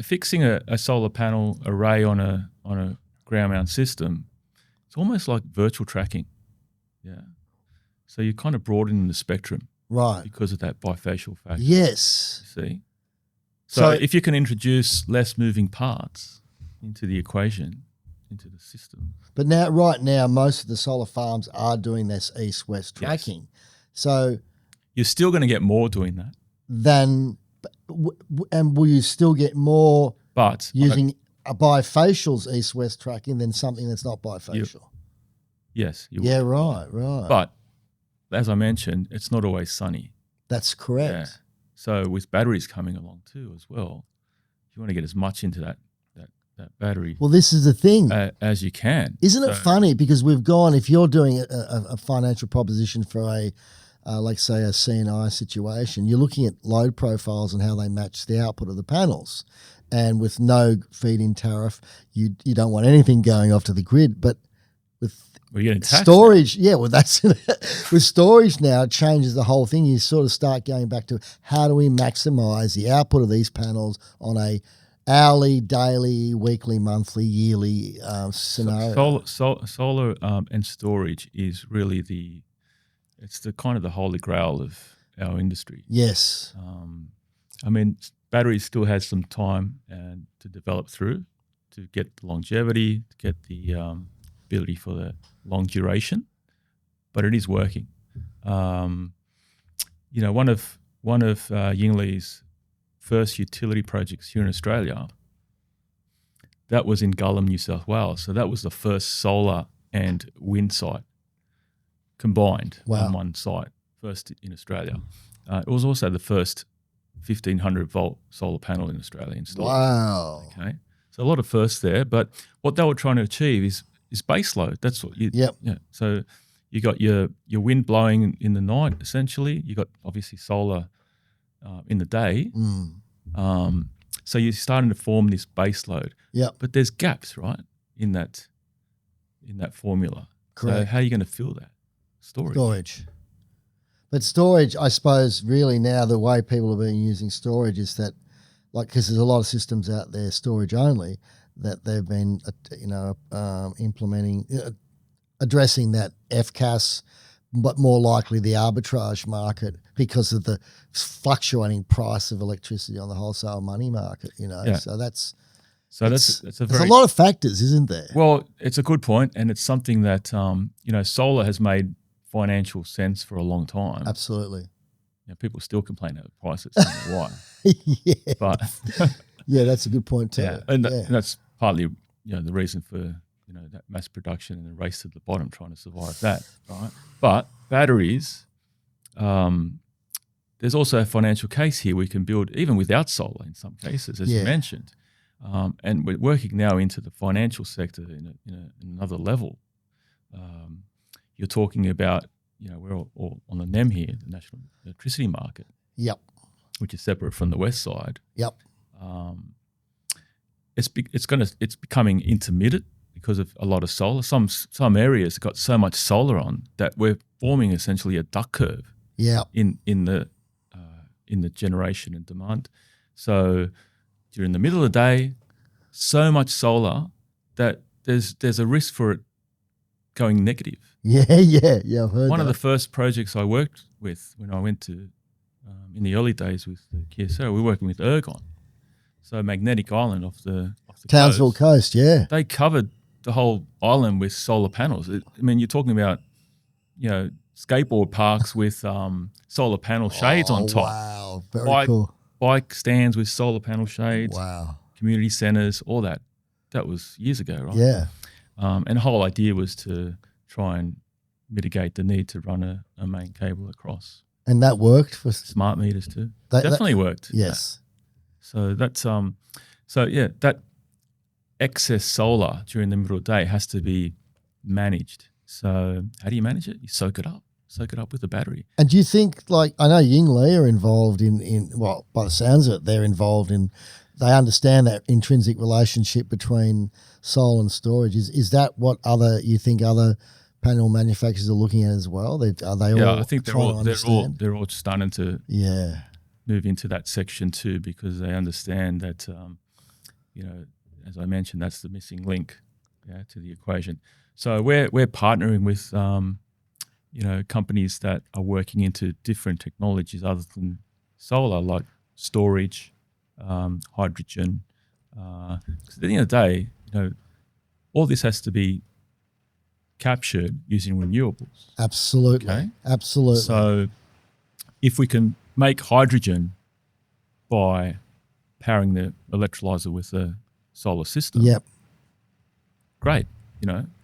fixing a solar panel array on a ground mount system, it's almost like virtual tracking. Yeah. So you're kind of broadening the spectrum. Right. Because of that bifacial factor. Yes. You see? So if you can introduce less moving parts into the equation, into the system. But right now, most of the solar farms are doing this east-west tracking. Yes. So you're still going to get more doing that. And will you still get more using a bifacial's east-west tracking than something that's not bifacial? Yes. Yeah, right. But as I mentioned, it's not always sunny. That's correct. Yeah. So with batteries coming along too as well, you want to get as much into that battery. Well, this is the thing. As you can. Isn't it funny? Because we've gone, if you're doing a financial proposition for like say a CNI situation, you're looking at load profiles and how they match the output of the panels. And with no feed-in tariff, you don't want anything going off to the grid. But with storage, that's with storage now, it changes the whole thing. You sort of start going back to how do we maximize the output of these panels on a hourly, daily, weekly, monthly, yearly scenario. Solar and storage is really it's the kind of the holy grail of our industry. Yes. I mean, batteries still has some time to develop through to get the longevity, to get the ability for the long duration, but it is working. One of Yingli's first utility projects here in Australia, that was in Gullum, New South Wales. So that was the first solar and wind site combined on one site, first in Australia. It was also the first 1,500 volt solar panel in Australia installed. Wow. Okay, so a lot of firsts there. But what they were trying to achieve is base load. That's what you. Yep. Yeah. So you got your wind blowing in the night. Essentially, you got obviously solar in the day. So you're starting to form this base load. Yep. But there's gaps, right, in that formula. Correct. So how are you going to fill that? Storage. But storage, I suppose, really now the way people have been using storage is that, like, because there's a lot of systems out there, storage only, that they've been, implementing, addressing that FCAS, but more likely the arbitrage market because of the fluctuating price of electricity on the wholesale money market. Yeah. So that's there's a lot of factors, isn't there? Well, it's a good point, and it's something that solar has made financial sense for a long time. Absolutely. People still complain about prices. I don't know why. Yeah. But yeah, that's a good point too. Yeah, and that's partly the reason for that mass production and the race to the bottom, trying to survive that. Right. But batteries, there's also a financial case here. We can build even without solar in some cases, as you mentioned. And we're working now into the financial sector in another level. You're talking about, we're all on the NEM here, the National Electricity Market. Yep. Which is separate from the west side. Yep. It's becoming intermittent because of a lot of solar. Some areas got so much solar on that we're forming essentially a duck curve. Yeah. In the generation and demand. So during the middle of the day, so much solar that there's a risk for it going negative. Yeah, I've heard One that. of the first projects I worked with when I went to, in the early days with the Kyocera, we were working with Ergon. So magnetic island off the Townsville coast, yeah. They covered the whole island with solar panels. You're talking about, skateboard parks with solar panel shades on top. Wow, very cool. Bike stands with solar panel shades. Wow. Community centres, all that. That was years ago, right? Yeah. And the whole idea was to try and mitigate the need to run a main cable across. And that worked for smart meters too. Definitely worked. Yes. So that's that excess solar during the middle of the day has to be managed. So how do you manage it? You soak it up with a battery. And do you think, I know Yingli are involved in by the sounds of it, they're involved in, they understand that intrinsic relationship between solar and storage. Is that what you think other panel manufacturers are looking at as well? Are they all? I think they're all starting to move into that section too, because they understand that as I mentioned, that's the missing link to the equation. So we're partnering with companies that are working into different technologies other than solar, like storage, hydrogen. 'Cause at the end of the day, all this has to be captured using renewables. Absolutely. Okay? Absolutely. So if we can make hydrogen by powering the electrolyzer with a solar system, great.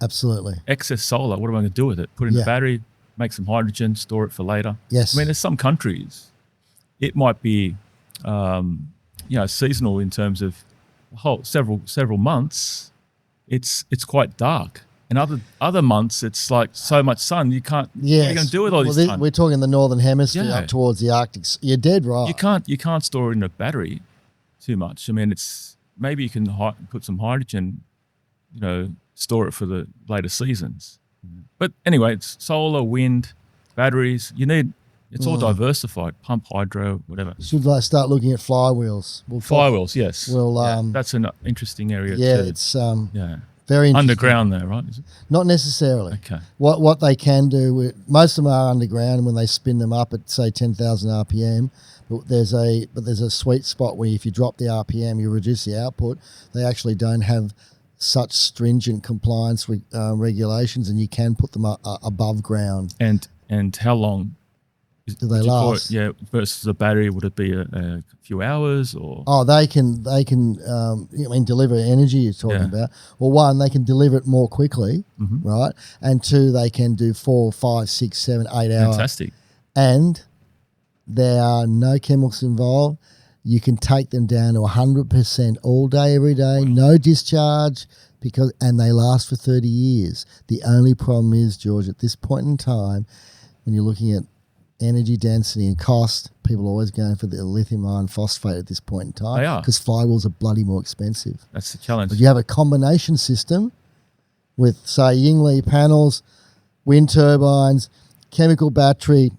Absolutely. Excess solar, what am I going to do with it? Put it in a battery, make some hydrogen, store it for later. Yes. There's some countries, it might be, seasonal in terms of several months. It's quite dark, and other months it's like so much sun you can't. Yes. What are you going to do with all this time? We're talking the northern hemisphere up towards the Arctic. You're dead right. You can't store it in a battery too much. It's maybe you can put some hydrogen, store it for the later seasons. But anyway, it's solar, wind, batteries. It's all diversified, pump, hydro, whatever. Should start looking at flywheels? Flywheels, yes. Well, that's an interesting area too. It's very interesting. Underground there, right? Is it? Not necessarily. Okay. What they can do, most of them are underground when they spin them up at say 10,000 RPM. But there's a sweet spot where if you drop the RPM, you reduce the output. They actually don't have such stringent compliance regulations, and you can put them above ground. And how long Do they last? Yeah, versus a battery, would it be a few hours or? Oh, they can deliver energy you're talking about. Well, one, they can deliver it more quickly, right? And two, they can do 4, 5, 6, 7, 8 hours. Fantastic. And there are no chemicals involved. You can take them down to 100% all day, every day, no discharge, and they last for 30 years. The only problem is, George, at this point in time, when you're looking at energy density and cost, people are always going for the lithium iron phosphate at this point in time. They are. Because firewalls are bloody more expensive. That's the challenge. But you have a combination system with, say, Yingli panels, wind turbines, chemical battery,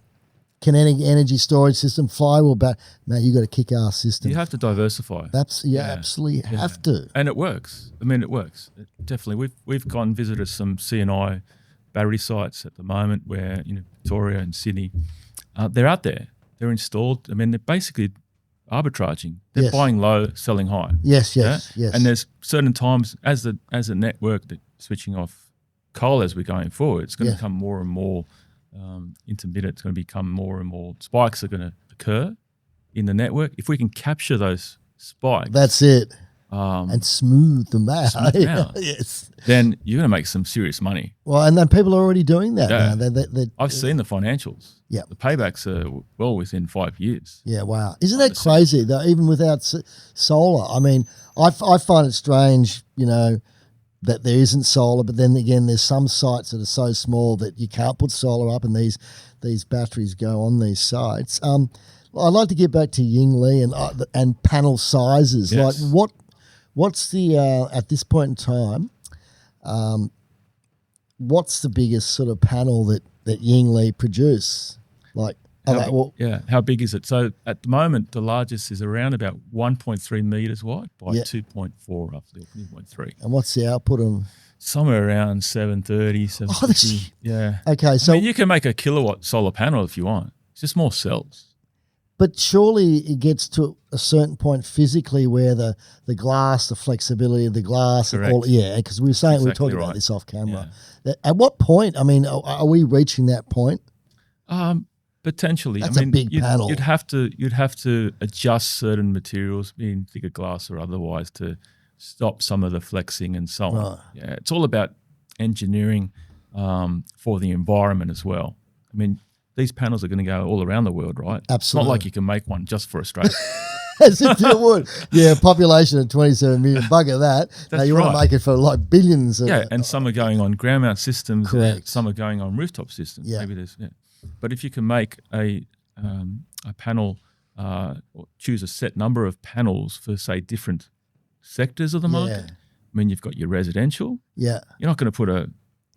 kinetic energy storage system, firewall battery. Man, you got a kick-ass system. You have to diversify. You absolutely have to. And it works. I mean, it works. Definitely. We've gone and visited some C&I battery sites at the moment where, Victoria and Sydney, they're out there. They're installed. I mean, they're basically arbitraging. They're buying low, selling high. Yes. And there's certain times as a network that switching off coal as we're going forward, it's going to become more and more intermittent. It's going to become more and more spikes are going to occur in the network. If we can capture those spikes, that's it. And smooth them out. Yes. Then you're going to make some serious money. Well, and then people are already doing that now. I've seen the financials. Yeah. The paybacks are well within 5 years. Yeah, wow. Isn't that crazy, though, even without solar? I mean, I find it strange, that there isn't solar, but then again, there's some sites that are so small that you can't put solar up and these batteries go on these sites. I'd like to get back to Yingli and panel sizes. Yes. Like what's the at this point in time, what's the biggest sort of panel that Yingli produce? Like, how big is it? So at the moment, the largest is around about 1.3 meters wide by 2.4 roughly, 2.3. And what's the output of? Somewhere around 730, 750. Yeah. Okay, so you can make a kilowatt solar panel if you want. It's just more cells. But surely it gets to a certain point physically where the glass, the flexibility of the glass, because we were talking about this off camera. Yeah. At what point? I mean, are we reaching that point? Potentially. That's a big panel. You'd have to adjust certain materials, being thicker glass or otherwise, to stop some of the flexing and so on. Right. Yeah, it's all about engineering for the environment as well. I mean, these panels are going to go all around the world, right? Absolutely. It's not like you can make one just for Australia. As if you would. Yeah, population of 27 million, bugger that. Now you want to make it for like billions. And some are going on ground mount systems. Correct. Some are going on rooftop systems. Yeah. Maybe but if you can make a panel, or choose a set number of panels for, say, different sectors of the market. I mean, you've got your residential. Yeah. You're not going to put a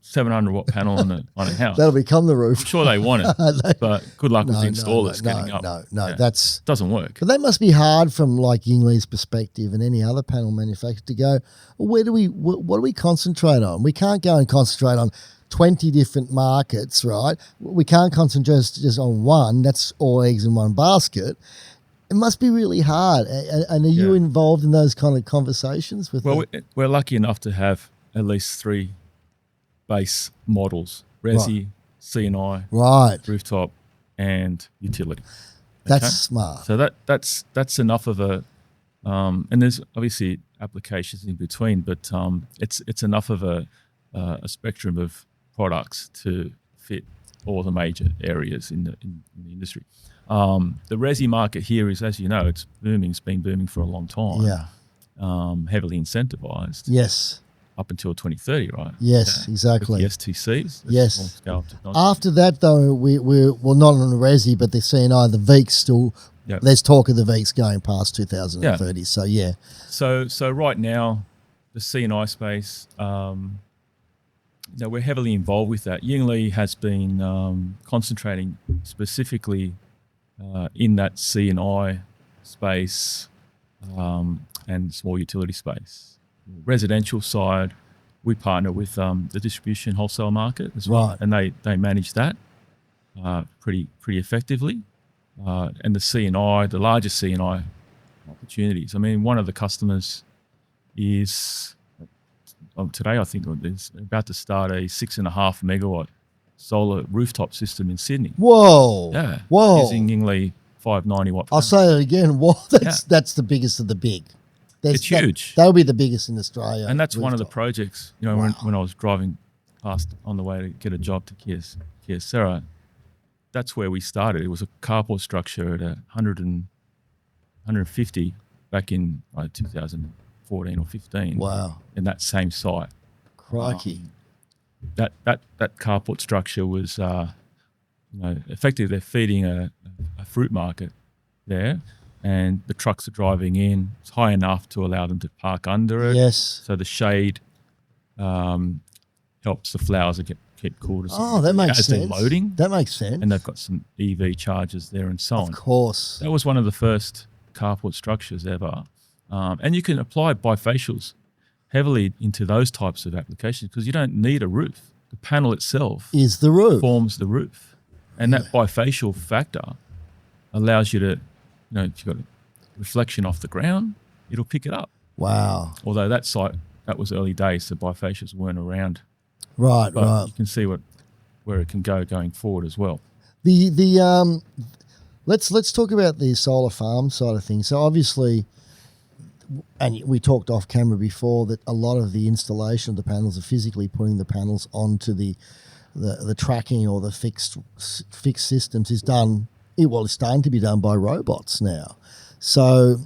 700-watt panel on a house. That'll become the roof. I'm sure they want it, but good luck with the installers getting up. No, that doesn't work. But that must be hard from like Yingli's perspective and any other panel manufacturer to go, what do we concentrate on? We can't go and concentrate on 20 different markets, right? We can't concentrate just on one. That's all eggs in one basket. It must be really hard. And are you involved in those kind of conversations with them? We're lucky enough to have at least 3 base models: resi, C&I, rooftop, and utility. That's smart. So that's enough of a, and there's obviously applications in between, but it's enough of a spectrum of products to fit all the major areas in the industry. The resi market here is, as you know, it's booming. It's been booming for a long time. Yeah. Heavily incentivized. Yes. Up until 2030, right? Yes, exactly. With the STCs. Yes. Small-scale technology. After that, though, we're not on the resi, but the C&I, the VEECs still. Yep. There's talk of the VEECs going past 2030. Yeah. So yeah. So right now, the C&I space, we're heavily involved with that. Yingli has been concentrating specifically in that C&I space and small utility space. Residential side, we partner with the distribution wholesale market as well, and they manage that pretty effectively. And the C&I, the largest C&I opportunities. I mean, one of the customers is today, I think, is about to start a 6.5 megawatt solar rooftop system in Sydney. Whoa. Yeah. Whoa. Using Yingli 590 watt. I'll say it again. Whoa, that's the biggest of the big. It's huge. That'll be the biggest in Australia. And that's one of the projects, you know, Wow. when I was driving past on the way to get a job to Kyocera, that's where we started. It was a carport structure at 150 back in 2014 or 15. Wow. In that same site. Crikey. That carport structure was, effectively they're feeding a fruit market there, and the trucks are driving in. It's high enough to allow them to park under it. Yes. So the shade helps the flowers get cool. Oh, that makes as sense. they're loading. That makes sense. And they've got some EV chargers there and so on. Of course. That was one of the first carport structures ever. And you can apply bifacials heavily into those types of applications because you don't need a roof. The panel itself Is the roof. forms the roof. And that bifacial factor allows you to, if you've got a reflection off the ground, it'll pick it up. Wow. Although that site, that was early days, so bifacials weren't around. Right, But right. you can see where it can go going forward as well. Let's talk about the solar farm side of things. So obviously, and we talked off camera before that a lot of the installation of the panels are physically putting the panels onto the tracking or the fixed systems is done. It's starting to be done by robots now. So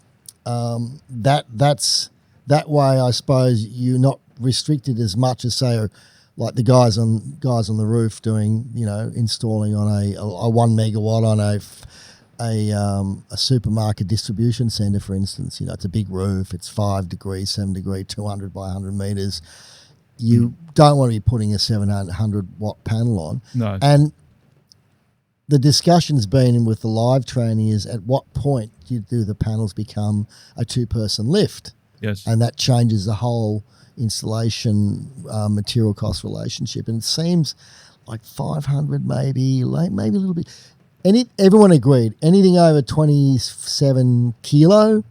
that's that way. I suppose you're not restricted as much as say like the guys on the roof doing installing on a 1 megawatt on a supermarket distribution center, for instance. It's a big roof. It's 5 degrees, 7 degree, 200 by 100 meters. You don't want to be putting a 700 watt panel on. No. And the discussion's been with the live training is at what point do the panels become a 2-person lift? Yes. And that changes the whole installation material cost relationship. And it seems like 500 maybe a little bit. Everyone agreed. Anything over 27 kilo,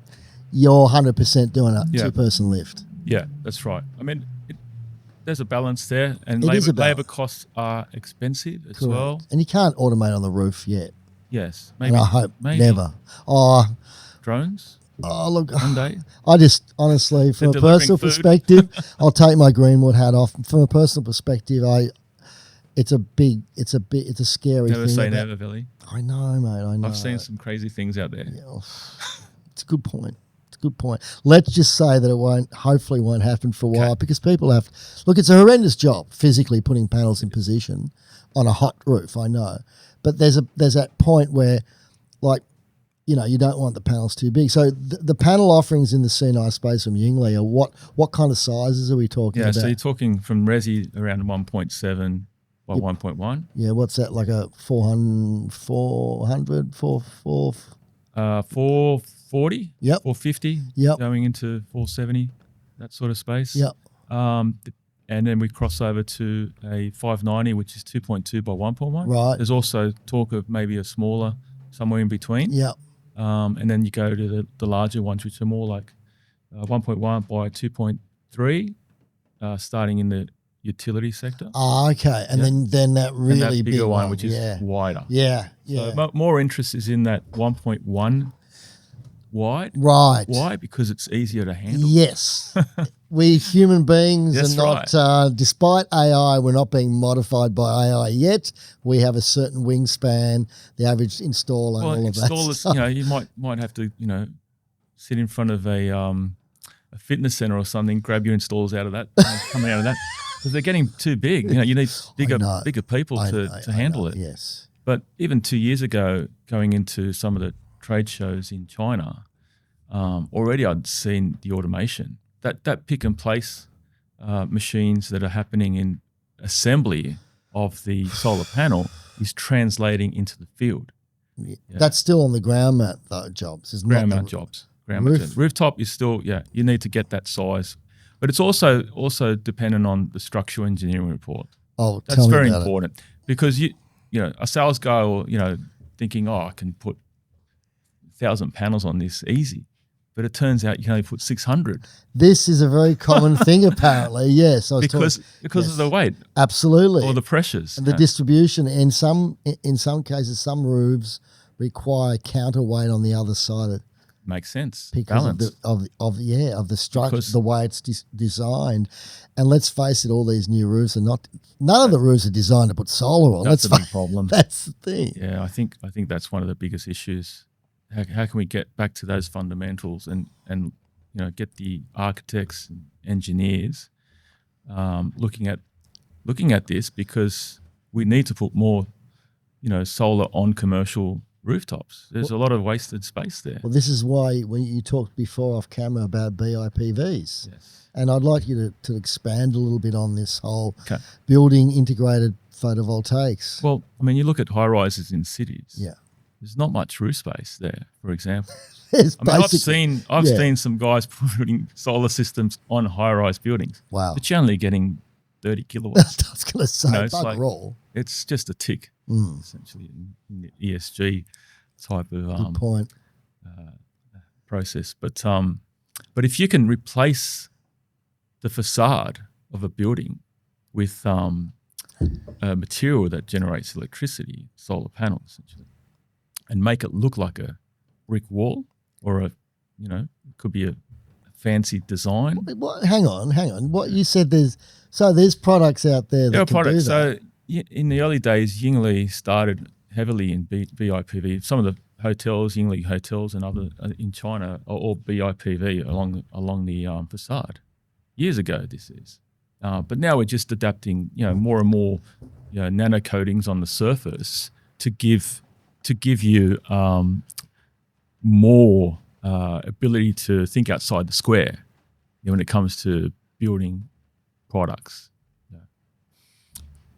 you're 100% doing a 2-person lift. Yeah, that's right. I mean, there's a balance there, and It is a labour balance. costs are expensive as Correct. well. And you can't automate on the roof yet. Yes, And I hope maybe. never. Oh, Drones look. one day. I just honestly, from a delivering personal food. perspective, I'll take my Greenwood hat off. From a personal perspective, it's a scary Never thing. say never, Veli. I know, mate. I know. I've seen some crazy things out there. Yeah, it's a good point. Let's just say that it hopefully won't happen for a while because people it's a horrendous job physically putting panels in position on a hot roof, I know. But there's that point where you don't want the panels too big. So the panel offerings in the C&I space from Yingli are what kind of sizes are we talking about? Yeah, so you're talking from resi around 1.7 by 1.1. Yeah, what's that, like a 400, 440, Yep. 450, Yep. going into 470, that sort of space. Yep. And then we cross over to a 590, which is 2.2 by 1.1. Right. There's also talk of maybe a smaller, somewhere in between. Yep. And then you go to the larger ones, which are more like 1.1 by 2.3, starting in the utility sector. Oh, okay. And then that really and that big bigger one, which is wider. Yeah. So more interest is in that 1.1 wide. Right. Why? Because it's easier to handle. Yes. We human beings That's are not, despite AI, we're not being modified by AI yet. We have a certain wingspan, the average installer, and all of that installers, stuff. you might have to, sit in front of a fitness center or something, grab your installers out of that, coming out of that, because they're getting too big. You need bigger people to handle it. Yes. But even 2 years ago, going into some of the trade shows in China, already I'd seen the automation. That pick and place machines that are happening in assembly of the solar panel is translating into the field. Yeah. That's still on the ground mount jobs. It's Ground not mount jobs. Rooftop is still, you need to get that size. But it's also dependent on the structural engineering report. Oh, That's very important because a sales guy or thinking, I can put 1,000 panels on this easy. but it turns out you can only put 600 This is a very common thing, apparently. Yes, I was because yes. of the weight Absolutely, or the pressures. and the distribution. In some cases, some roofs require counterweight on the other side Makes sense. because Balance. of the structure, Because- the way it's designed. And let's face it, all these new roofs are not. None of the roofs are designed to put solar on. That's a big problem. That's the thing. Yeah, I think that's one of the biggest issues. How can we get back to those fundamentals and get the architects and engineers looking at this, because we need to put more solar on commercial rooftops. There's a lot of wasted space there. Well, this is why when you talked before off camera about BIPVs. Yes. And I'd like you to expand a little bit on this whole Okay. building integrated photovoltaics. Well, I mean, you look at high rises in cities. Yeah. There's not much roof space there, for example. It's I mean, basically- I've yeah. seen some guys putting solar systems on high-rise buildings. Wow. But you're only getting 30 kilowatts. I was going to say, It's like- all. It's just a tick, essentially, in the ESG type of Good point. process. But if you can replace the facade of a building with a material that generates electricity, solar panels, essentially, and make it look like a brick wall, or it could be a fancy design. Hang on. What you said, there's products out there that There are can do products. that. So in the early days, Yingli started heavily in BIPV. Some of the hotels, Yingli hotels, and other in China are all BIPV along the facade. Years ago, this is, but now we're just adapting, more and more, nano coatings on the surface to give you more ability to think outside the square, when it comes to building products.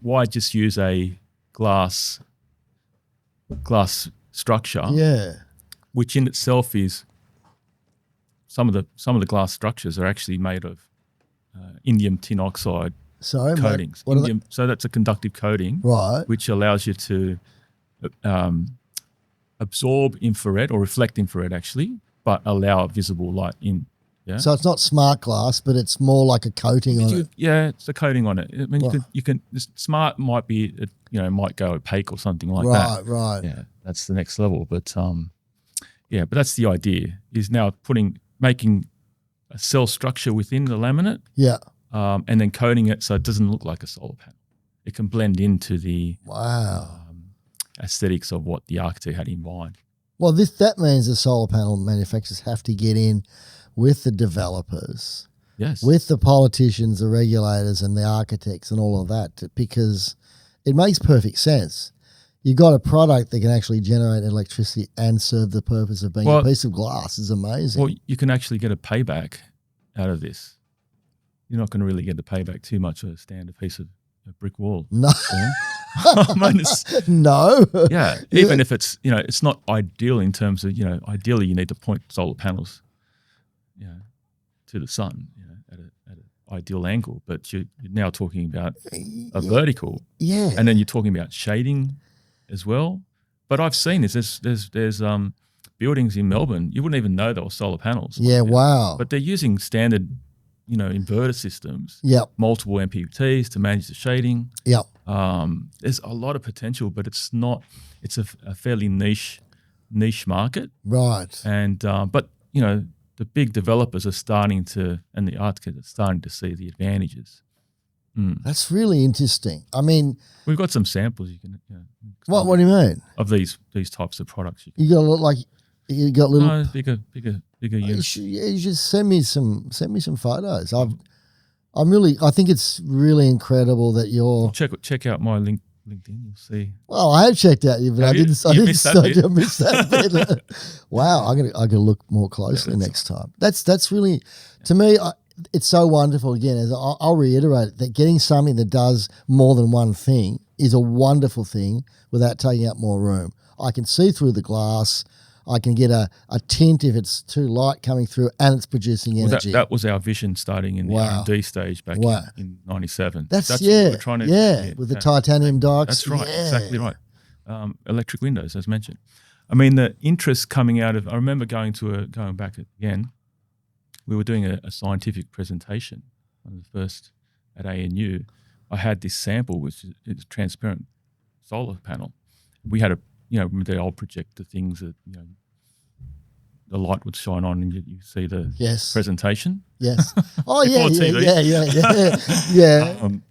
Why just use a glass structure? Yeah. Which in itself is some of the glass structures are actually made of indium tin oxide Sorry, mate. coatings. What are they? So that's a conductive coating, Right. which allows you to absorb infrared or reflect infrared, actually, but allow visible light in. Yeah. So it's not smart glass, but it's more like a coating on it. Yeah, it's a coating on it. I mean, Right. you can. Smart might be, might go opaque or something like that. Right. Yeah, that's the next level. But but that's the idea. Is now making a cell structure within the laminate, Yeah. and then coating it so it doesn't look like a solar panel. It can blend into the Wow. aesthetics of what the architect had in mind. Well, that means the solar panel manufacturers have to get in with the developers, Yes. with the politicians, the regulators, and the architects, and all of that, because it makes perfect sense. You've got a product that can actually generate electricity and serve the purpose of being a piece of glass. Is amazing. Well, you can actually get a payback out of this. You're not going to really get the payback too much of a standard piece of a brick wall. No. Yeah? I mean, No. yeah. Even if it's, it's not ideal in terms of, ideally you need to point solar panels, to the sun, at an ideal angle. But you're now talking about a vertical. Yeah. And then you're talking about shading as well. But I've seen this. There's buildings in Melbourne, you wouldn't even know they were solar panels. Yeah, wow. But they're using standard, inverter systems. Yep. Multiple MPPTs to manage the shading. Yep. There's a lot of potential, but it's not. It's a fairly niche market. Right. And but the big developers are starting to, and the architects are starting to see the advantages. That's really interesting. I mean, We've got some samples you can. what do you mean? Of these types of products. You got to look like you got little. No, bigger You units. should send me some photos. I think it's really incredible that you're. Check out my LinkedIn. You'll see. Well, I have checked out you, but I You missed that bit. Wow, I got to look more closely next time. That's really, to me, it's so wonderful. Again, as I'll reiterate it, that getting something that does more than one thing is a wonderful thing without taking up more room. I can see through the glass. I can get a tint if it's too light coming through, and it's producing energy. That was our vision starting in the R&D stage back in 97. That's what yeah, we're trying to with the titanium dioxide. That's right, exactly right. Electric windows, as mentioned. I mean, the interest coming out of, I remember going back again, we were doing a scientific presentation, one of the first at ANU. I had this sample, which is a transparent solar panel. We had the old projector things that, the light would shine on and you see the presentation. Yes. Oh, yeah, TV.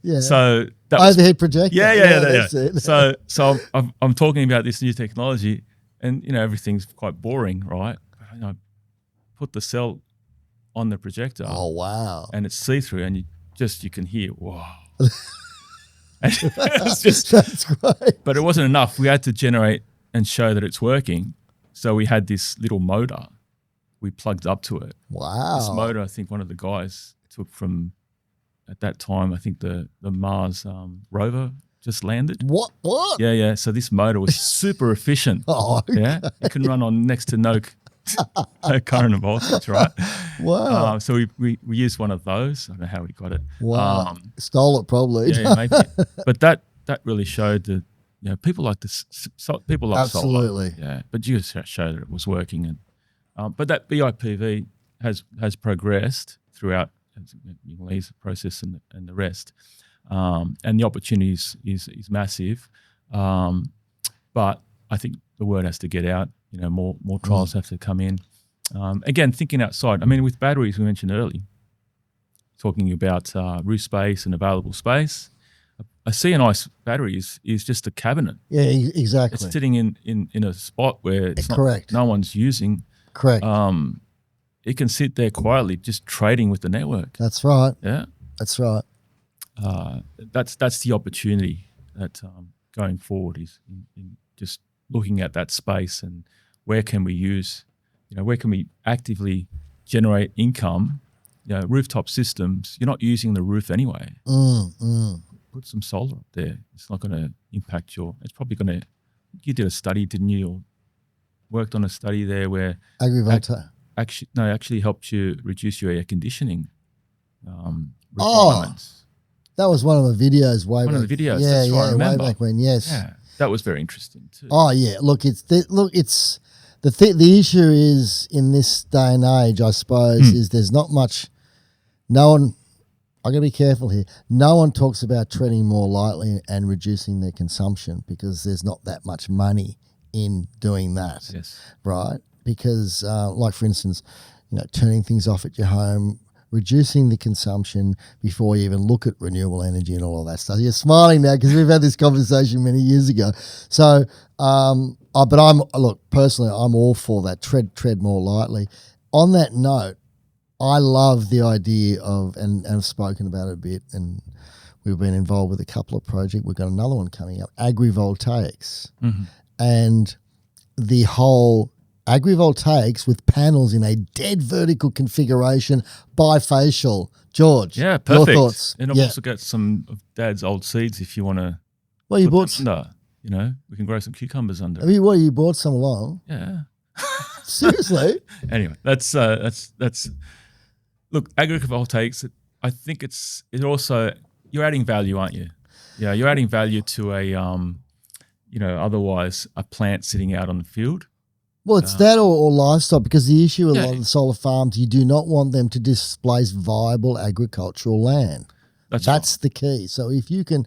yeah. So that was overhead projector. Yeah. That's it. So I'm talking about this new technology, and everything's quite boring, right? I put the cell on the projector. Oh, wow! And it's see through, and you can hear wow. It's just, that's great. But it wasn't enough. We had to generate and show that it's working. So we had this little motor we plugged up to it. Wow. This motor, I think one of the guys took from, at that time, I think the Mars rover just landed. What? Yeah. So this motor was super efficient. Oh, okay. Yeah. It can run on next to no current and voltage, right? Wow. So we used one of those. I don't know how we got it. Wow. Stole it probably. Yeah, maybe. But that really showed that people like this. People love Absolutely. solar. Yeah, but you just show that it was working, and but that BIPV has progressed throughout Yingli's process and the rest, and the opportunities is massive. But I think the word has to get out. More trials have to come in. Again, thinking outside. I mean, with batteries, we mentioned earlier, talking about roof space and available space. A C&I battery is just a cabinet. Yeah, exactly. It's sitting in a spot where it's correct. No one's using. Correct. It can sit there quietly, just trading with the network. That's right. Yeah, that's right. That's the opportunity that going forward is in just looking at that space and where can we use, where can we actively generate income. Rooftop systems. You're not using the roof anyway. Put some solar up there. It's not going to impact it's probably going to, you did a study, didn't you? Or worked on a study there where Agrivoltaics. Actually helped you reduce your air conditioning requirements. That was one of the videos way back. One of the videos, yeah, that's what I remember. Way back when, yes. Yeah, that was very interesting too. Oh yeah, it's the issue is in this day and age, I suppose, is there's not much. No one. I got to be careful here. No one talks about treading more lightly and reducing their consumption because there's not that much money in doing that. Yes. Right? Because, like for instance, turning things off at your home, reducing the consumption before you even look at renewable energy and all of that stuff. You're smiling now because we've had this conversation many years ago. So, but personally, I'm all for that. Tread more lightly. On that note, I love the idea of, and I've spoken about it a bit, and we've been involved with a couple of projects. We've got another one coming up, agri-voltaics, and the whole agri-voltaics with panels in a dead vertical configuration, bifacial. George, yeah, perfect. Your thoughts? And I've also got some of Dad's old seeds if you want to. Well, you bought under. We can grow some cucumbers under. You bought some along? Yeah. Seriously? Anyway, that's. Look, agrivoltaics. I think it's also you're adding value, aren't you? Yeah, you're adding value to a otherwise a plant sitting out on the field. Well, it's that or livestock, because the issue with a lot of the solar farms, you do not want them to displace viable agricultural land. That's right. The key. So if you can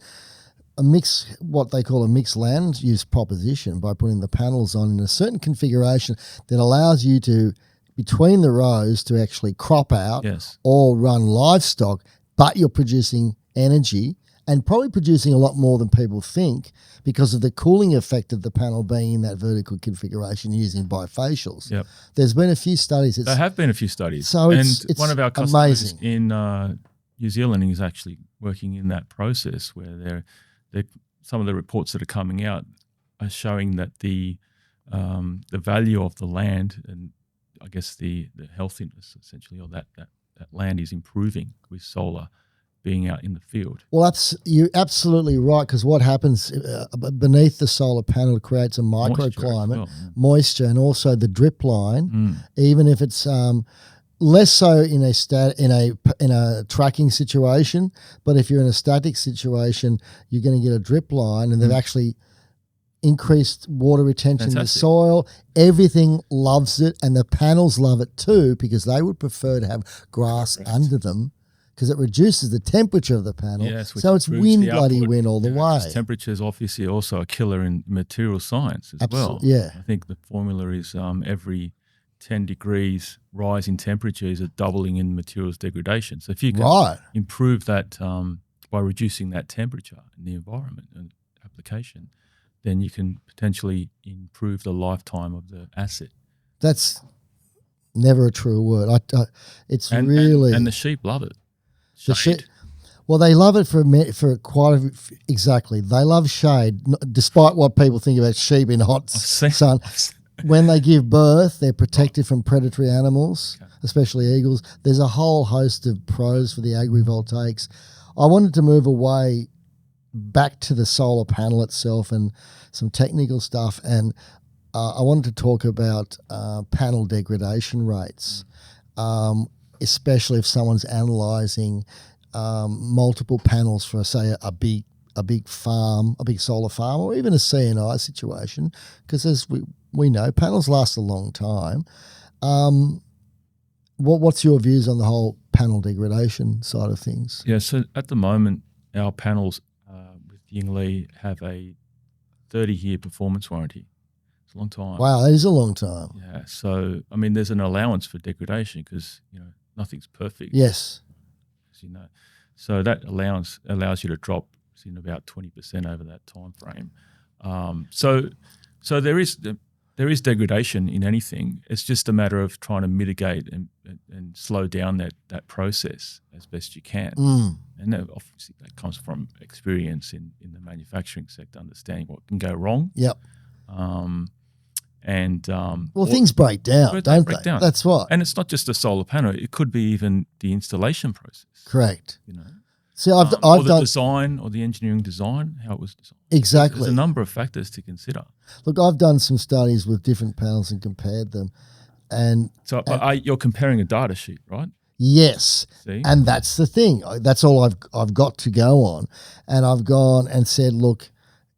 what they call a mixed land use proposition by putting the panels on in a certain configuration that allows you to, between the rows, to actually crop out or run livestock, but you're producing energy and probably producing a lot more than people think because of the cooling effect of the panel being in that vertical configuration using bifacials. Yep. There's been a few studies. There have been a few studies. So it's one of our customers amazing. In New Zealand is actually working in that process where some of the reports that are coming out are showing that the value of the land and I guess the healthiness essentially, or that land is improving with solar being out in the field. Well, you're absolutely right, because what happens beneath the solar panel creates a microclimate, moisture, and also the drip line, even if it's less so in a tracking situation, but if you're in a static situation, you're going to get a drip line, and they've actually increased water retention in the Fantastic. soil. Everything loves it, and the panels love it too because they would prefer to have grass Correct. under them because it reduces the temperature of the panel. Yes, which so it's improves win the bloody output. win all the way. 'Cause temperature is obviously also a killer in material science as well. Yeah. I think the formula is every 10 degrees rise in temperature is a doubling in materials degradation. So if you can Right. improve that by reducing that temperature in the environment and application, then you can potentially improve the lifetime of the asset. That's never a true word. It's And, really and the sheep love it. the Shade. Well, they love it for quite exactly. They love shade, despite what people think about sheep in hot sun. When they give birth, they're protected from predatory animals, especially eagles. There's a whole host of pros for the agrivoltaics. I wanted to move away back to the solar panel itself and some technical stuff, and I wanted to talk about panel degradation rates, especially if someone's analysing multiple panels for, say, a big farm, a big solar farm, or even a CNI situation, because as we know, panels last a long time. What's your views on the whole panel degradation side of things? Yeah, so at the moment, our panels with Yingli have a 30-year performance warranty. It's a long time. Wow, that is a long time. Yeah, so, I mean, there's an allowance for degradation because, nothing's perfect. Yes. As you know. So that allowance allows you to drop in about 20% over that time frame. So there is degradation in anything. It's just a matter of trying to mitigate and slow down that process as best you can. And that obviously that comes from experience in the manufacturing sector, understanding what can go wrong. Yep. Things break down, don't they? Down. That's right. And it's not just a solar panel; it could be even the installation process. Correct. See, or I've the done design or the engineering design, how it was designed. Exactly. There's a number of factors to consider. Look, I've done some studies with different panels and compared them, and so you're comparing a data sheet, right? Yes. See? And that's the thing. That's all I've got to go on, and I've gone and said, look,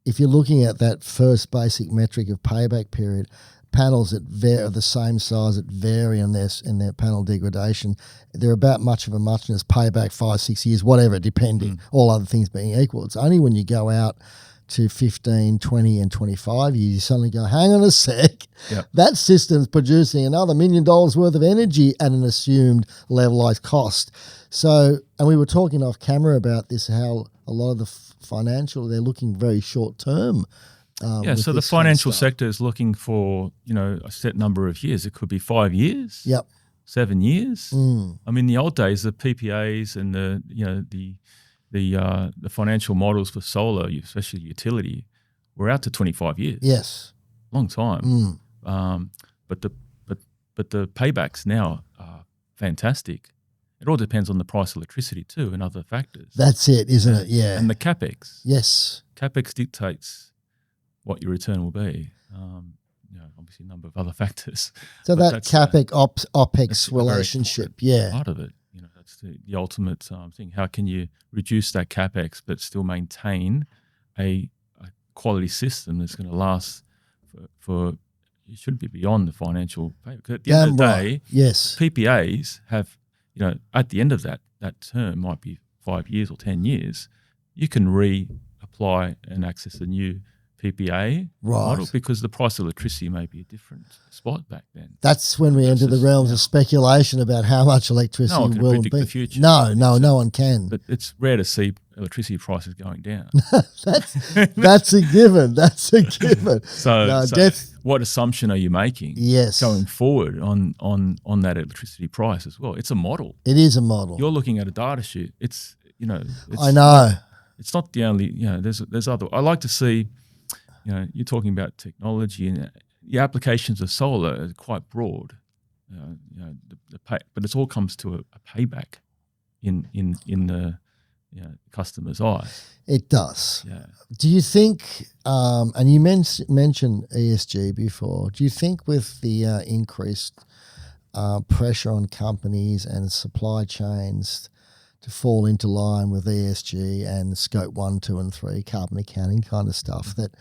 if you're looking at that first basic metric of payback period, panels that are the same size that vary in their panel degradation, they're about much of a muchness, payback 5-6 years, whatever, depending, all other things being equal. It's only when you go out to 15, 20 and 25 years, you suddenly go, hang on a sec, that system's producing another $1 million worth of energy at an assumed levelized cost. So, and we were talking off camera about this, how a lot of the financial, they're looking very short term. So the financial sector is looking for, a set number of years. It could be 5 years. Yep. 7 years. I mean, the old days, the PPAs and the financial models for solar, especially utility, were out to 25 years. Yes. Long time. But the paybacks now are fantastic. It all depends on the price of electricity too and other factors. That's it, isn't it? Yeah. And the capex. Yes. Capex dictates what your return will be. Obviously a number of other factors. So that capex OPEX relationship, part of it. That's the ultimate thing. How can you reduce that capex but still maintain a quality system that's going to last for it shouldn't be beyond the financial pay. Because at the end of the day, yes, PPAs have, at the end of that term might be 5 years or 10 years, you can reapply and access a new PPA model because the price of electricity may be a different spot back then. That's when we enter the realms of speculation about how much electricity no one can will predict be. The future. No one can. But it's rare to see electricity prices going down. that's a given. That's a given. So what assumption are you making? Yes. Going forward on that electricity price as well? It's a model. It is a model. You're looking at a data sheet. It's I know. It's not the only. There's other. I like to see. You're talking about technology and the applications of solar are quite broad. But it all comes to a payback in the customer's eye. It does. Yeah. Do you think? And you mentioned ESG before. Do you think with the increased pressure on companies and supply chains to fall into line with ESG and scope 1, 2, and 3 carbon accounting kind of stuff, that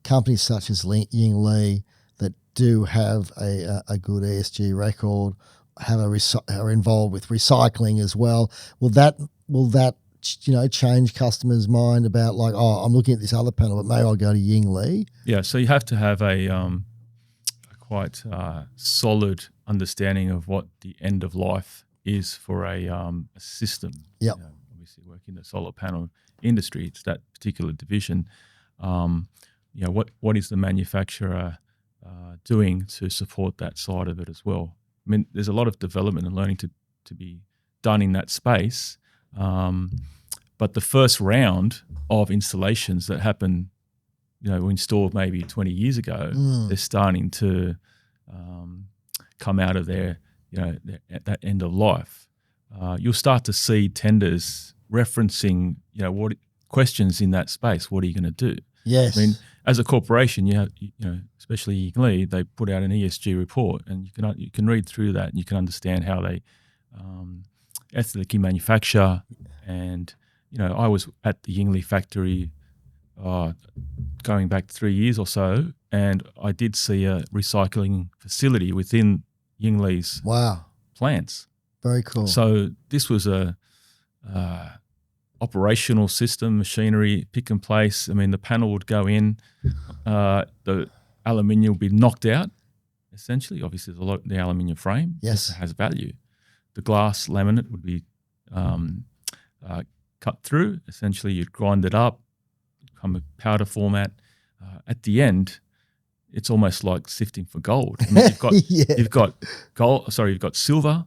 companies such as Yingli that do have a good ESG record are involved with recycling as well. Will that change customers' mind about like, oh, I'm looking at this other panel, but maybe I'll go to Yingli? Yeah, so you have to have a quite solid understanding of what the end of life is for a system. Yep. Obviously, working in the solar panel industry, it's that particular division. What is the manufacturer doing to support that side of it as well? I mean, there's a lot of development and learning to be done in that space. But the first round of installations that happened, were installed maybe 20 years ago, they're starting to come out of their at that end of life. You'll start to see tenders referencing, what questions in that space. What are you going to do? Yes. I mean, as a corporation, you have, especially Yingli, they put out an ESG report, and you can read through that, and you can understand how they ethically manufacture. And I was at the Yingli factory going back 3 years or so, and I did see a recycling facility within Yingli's plants. Very cool. So this was a operational system, machinery, pick and place. I mean, the panel would go in, the aluminium would be knocked out, essentially. Obviously, the aluminium frame has value. The glass laminate would be cut through. Essentially, you'd grind it up, become a powder format. At the end, it's almost like sifting for gold. I mean, you've got gold. Sorry, you've got silver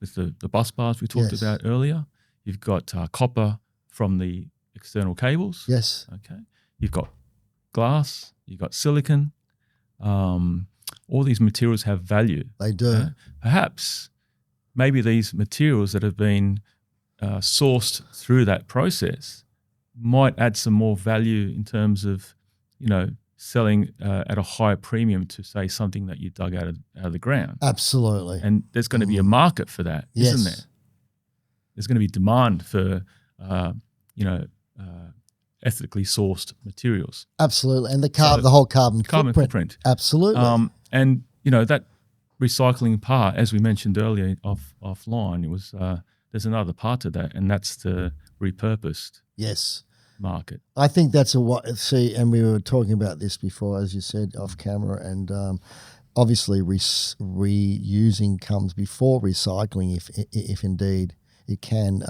with the bus bars we talked about earlier. You've got copper from the external cables. Yes. Okay. You've got glass. You've got silicon. All these materials have value. They do. Perhaps, maybe these materials that have been sourced through that process might add some more value in terms of, selling at a higher premium to, say, something that you dug out of the ground. Absolutely. And there's going to be a market for that, isn't there? There's going to be demand for, ethically sourced materials. Absolutely. And the whole carbon footprint. Absolutely. And, that recycling part, as we mentioned earlier offline, it was there's another part to that, and that's the repurposed market. I think that's and we were talking about this before, as you said, off camera, and obviously reusing comes before recycling, if indeed it can,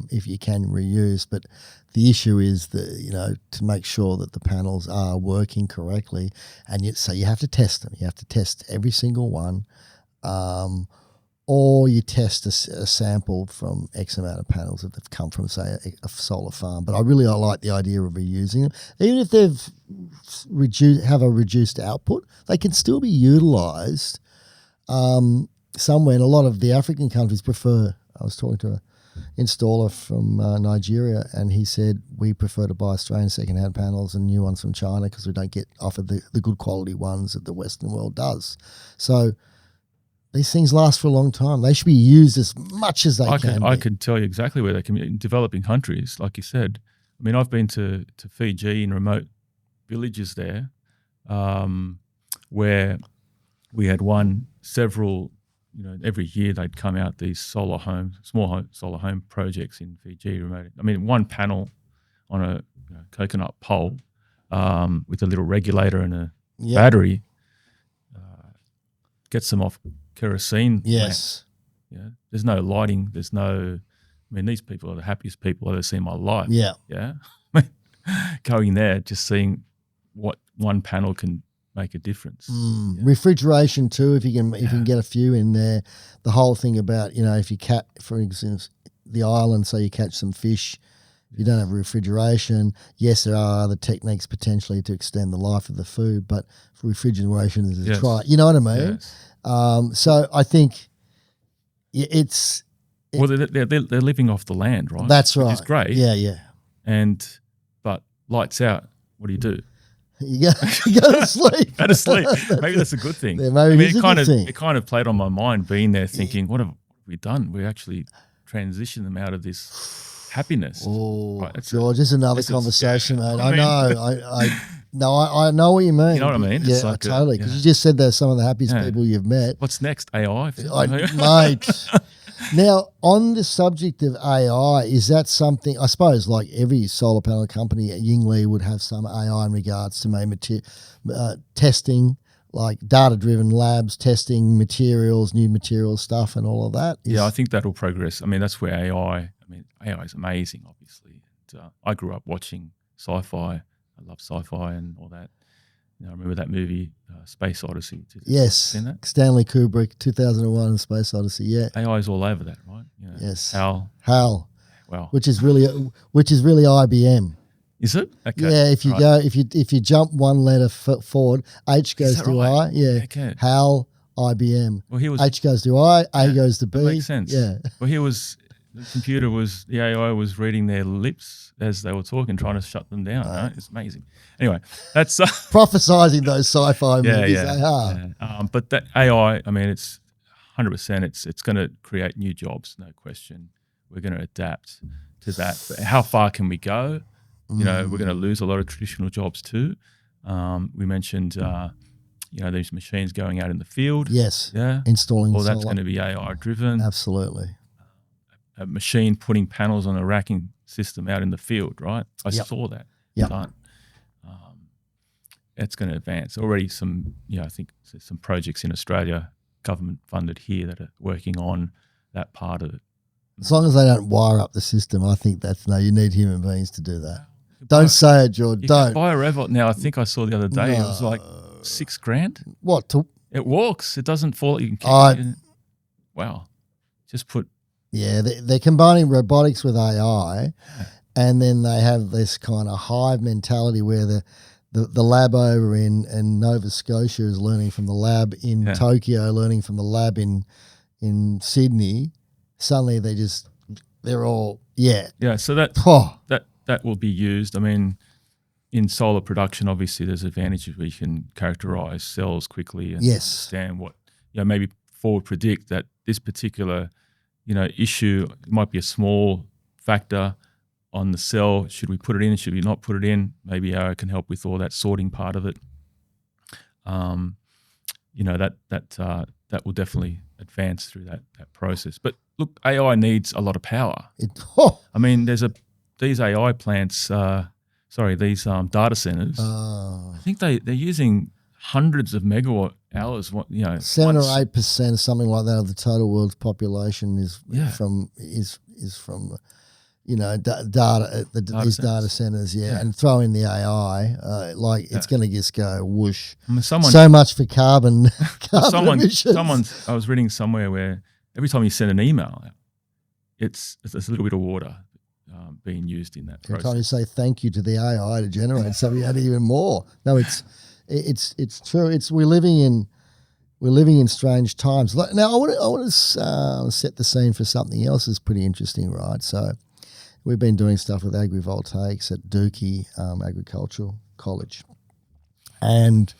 if you can reuse. But the issue is that, to make sure that the panels are working correctly, and so you have to test them. You have to test every single one. Or you test a sample from X amount of panels that have come from, say, a solar farm. But I like the idea of reusing them. Even if they've have a reduced output, they can still be utilised somewhere. And a lot of the African countries prefer. I was talking to an installer from Nigeria, and he said, we prefer to buy Australian second-hand panels and new ones from China because we don't get offered the good quality ones that the Western world does. So these things last for a long time. They should be used as much as they can. I can tell you exactly where they can be. In developing countries, like you said. I mean, I've been to Fiji, in remote villages there, where we had several, every year they'd come out these small solar home projects in Fiji. One panel on a coconut pole with a little regulator and a battery gets them off kerosene. Yes. Lamp. There's no lighting. There's no. These people are the happiest people I've ever seen in my life. Yeah. Yeah. Going there, just seeing what one panel can make a difference. Refrigeration too, if you can get a few in there. The whole thing about, if you for instance, the island, so you catch some fish, you don't have refrigeration. Yes, there are other techniques potentially to extend the life of the food, but for refrigeration is a try. You know what I mean? Yes. So I think it's... Well, they're living off the land, right? That's right. Which is great. Yeah. But lights out, what do? You go to sleep. Go to sleep. Maybe that's a good thing. Yeah, maybe it's a good thing. It kind of played on my mind being there thinking, what have we done? We actually transitioned them out of this happiness. Oh, right, George, this is another conversation, mate. I know. No, I know what you mean. You know what I mean? Yeah, It's like totally. Because you just said they're some of the happiest people you've met. What's next? AI? Mate. Now, on the subject of AI, is that something, I suppose, like every solar panel company at Yingli would have some AI in regards to maybe testing, like data-driven labs, testing materials, new material stuff and all of that? Yeah, I think that'll progress. I mean, that's where AI is amazing, obviously. And, I grew up watching sci-fi. I love sci-fi and all that. I remember that movie, Space Odyssey. Yes, seen that? Stanley Kubrick, 2001, Space Odyssey. Yeah, AI is all over that, right? Yes, HAL. Wow, which is really IBM. Is it? Okay. Yeah, if you go, if you jump one letter forward, H goes to I. Yeah, okay. HAL, IBM. Well, H goes to I, A goes to B. That makes sense. Yeah. Well, the AI was reading their lips as they were talking, trying to shut them down. Right? It's amazing. Anyway, that's prophesizing those sci-fi movies. But that AI, I mean, it's 100%. It's going to create new jobs, no question. We're going to adapt to that. But how far can we go? We're going to lose a lot of traditional jobs too. We mentioned, these machines going out in the field. Yes. Yeah. Installing solar. That's going to be AI driven. Absolutely. A machine putting panels on a racking system out in the field, right? I saw that done. It's going to advance. Already I think there's some projects in Australia, government funded here, that are working on that part of it. As long as they don't wire up the system, I think you need human beings to do that. Don't say it, George. Don't. Buy a Revolt now. I think I saw the other day. It was like $6,000. What? It walks. It doesn't fall. You can wow. Just put. Yeah, they're combining robotics with AI, and then they have this kind of hive mentality where the lab over in Nova Scotia is learning from the lab in Tokyo, learning from the lab in Sydney. Suddenly they're all So that will be used. I mean, in solar production, obviously there's advantages where you can characterize cells quickly and understand what maybe forward predict that this particular issue might be a small factor on the cell. Should we put it in? Should we not put it in? Maybe AI can help with all that sorting part of it. That will definitely advance through that process. But look, AI needs a lot of power. I mean, these AI plants, these data centers. I think they're using hundreds of megawatt hours. 7 or 8%, something like that, of the total world's population is from data centers, and throw in the AI, it's going to just go whoosh. I mean, so much for carbon emissions. I was reading somewhere where every time you send an email, it's a little bit of water being used in that process. Every time you say thank you to the AI to generate something, add even more. No, it's true. We're living in strange times. Now, I want to set the scene for something else that's pretty interesting, right? So, we've been doing stuff with agri-voltaics at Dookie Agricultural College, and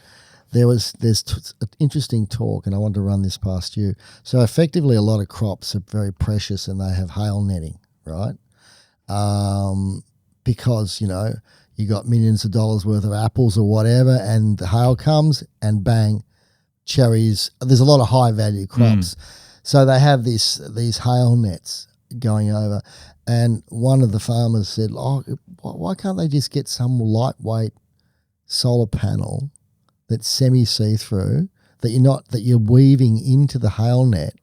there's an interesting talk, and I want to run this past you. So, effectively, a lot of crops are very precious, and they have hail netting, right? Because you got millions of dollars worth of apples or whatever, and the hail comes, and bang, cherries. There's a lot of high value crops, so they have these hail nets going over. And one of the farmers said, why can't they just get some lightweight solar panel that's semi-see-through that you're weaving into the hail net,